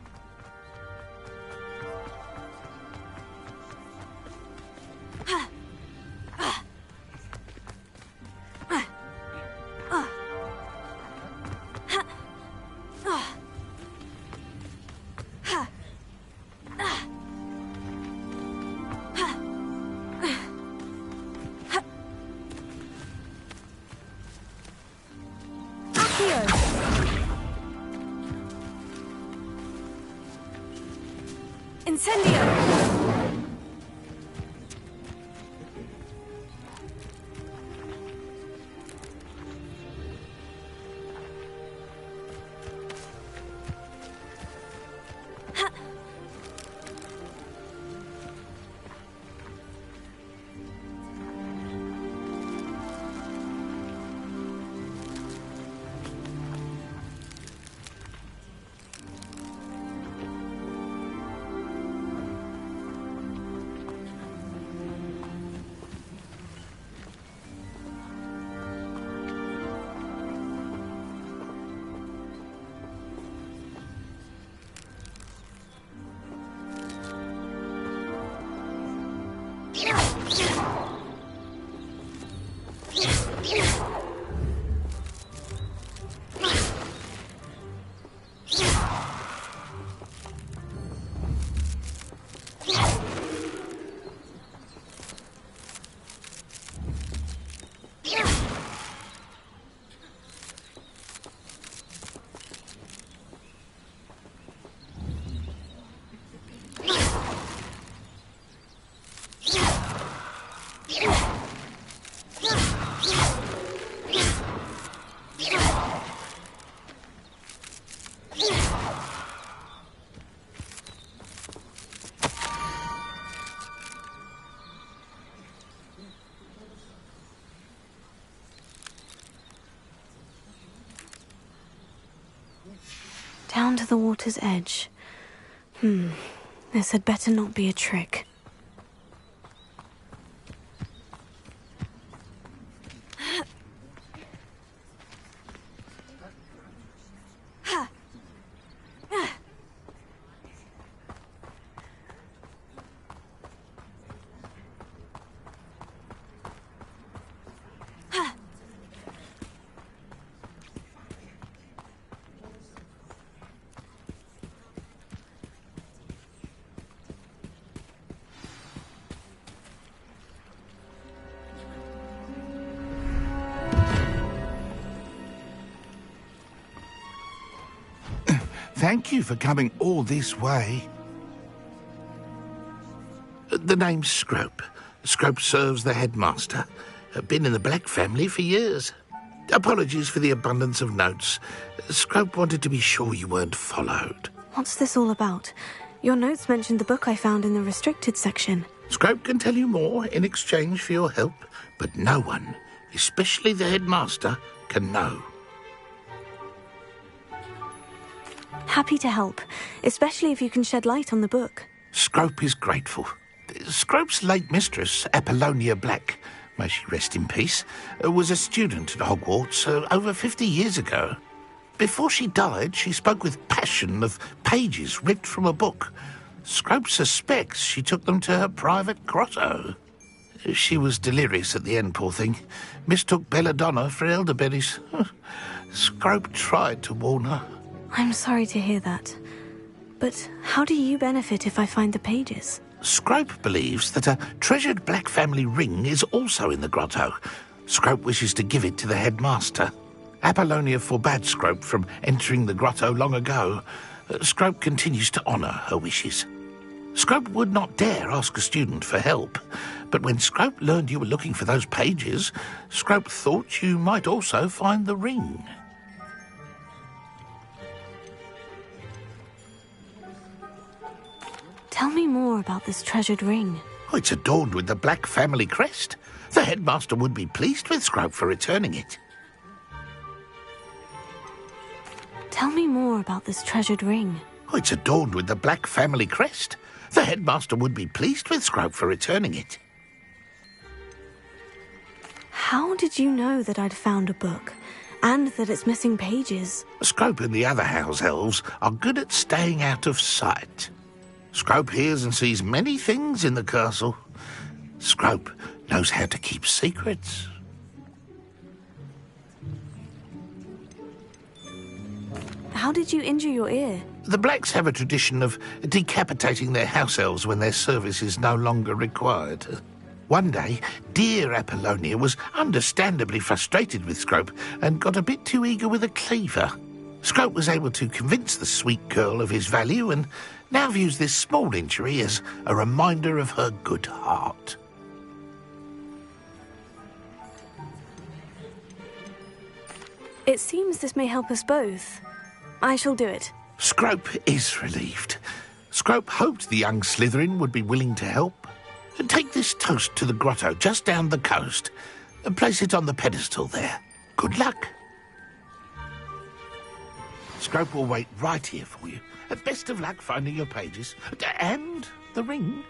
Down to the water's edge. This had better not be a trick. Thank you for coming all this way. The name's Scrope. Scrope serves the headmaster. Been in the Black family for years. Apologies for the abundance of notes. Scrope wanted to be sure you weren't followed. What's this all about? Your notes mentioned the book I found in the restricted section. Scrope can tell you more in exchange for your help, but no one, especially the headmaster, can know. Happy to help, especially if you can shed light on the book. Scrope is grateful. Scrope's late mistress, Apollonia Black, may she rest in peace, was a student at Hogwarts over 50 years ago. Before she died, she spoke with passion of pages ripped from a book. Scrope suspects she took them to her private grotto. She was delirious at the end, poor thing. Mistook belladonna for elderberries. Scrope tried to warn her. I'm sorry to hear that. But how do you benefit if I find the pages? Scrope believes that a treasured Black family ring is also in the grotto. Scrope wishes to give it to the headmaster. Apollonia forbade Scrope from entering the grotto long ago. Scrope continues to honour her wishes. Scrope would not dare ask a student for help, but when Scrope learned you were looking for those pages, Scrope thought you might also find the ring. Tell me more about this treasured ring. Oh, it's adorned with the Black family crest. The headmaster would be pleased with Scrope for returning it. Tell me more about this treasured ring. Oh, it's adorned with the Black family crest. The headmaster would be pleased with Scrope for returning it. How did you know that I'd found a book? And that it's missing pages. Scrope and the other house elves are good at staying out of sight. Scrope hears and sees many things in the castle. Scrope knows how to keep secrets. How did you injure your ear? The Blacks have a tradition of decapitating their house elves when their service is no longer required. One day, dear Apollonia was understandably frustrated with Scrope and got a bit too eager with a cleaver. Scrope was able to convince the sweet girl of his value and now views this small injury as a reminder of her good heart. It seems this may help us both. I shall do it. Scrope is relieved. Scrope hoped the young Slytherin would be willing to help. Take this toast to the grotto just down the coast and place it on the pedestal there. Good luck. Scrope will wait right here for you. Best of luck finding your pages. And the ring.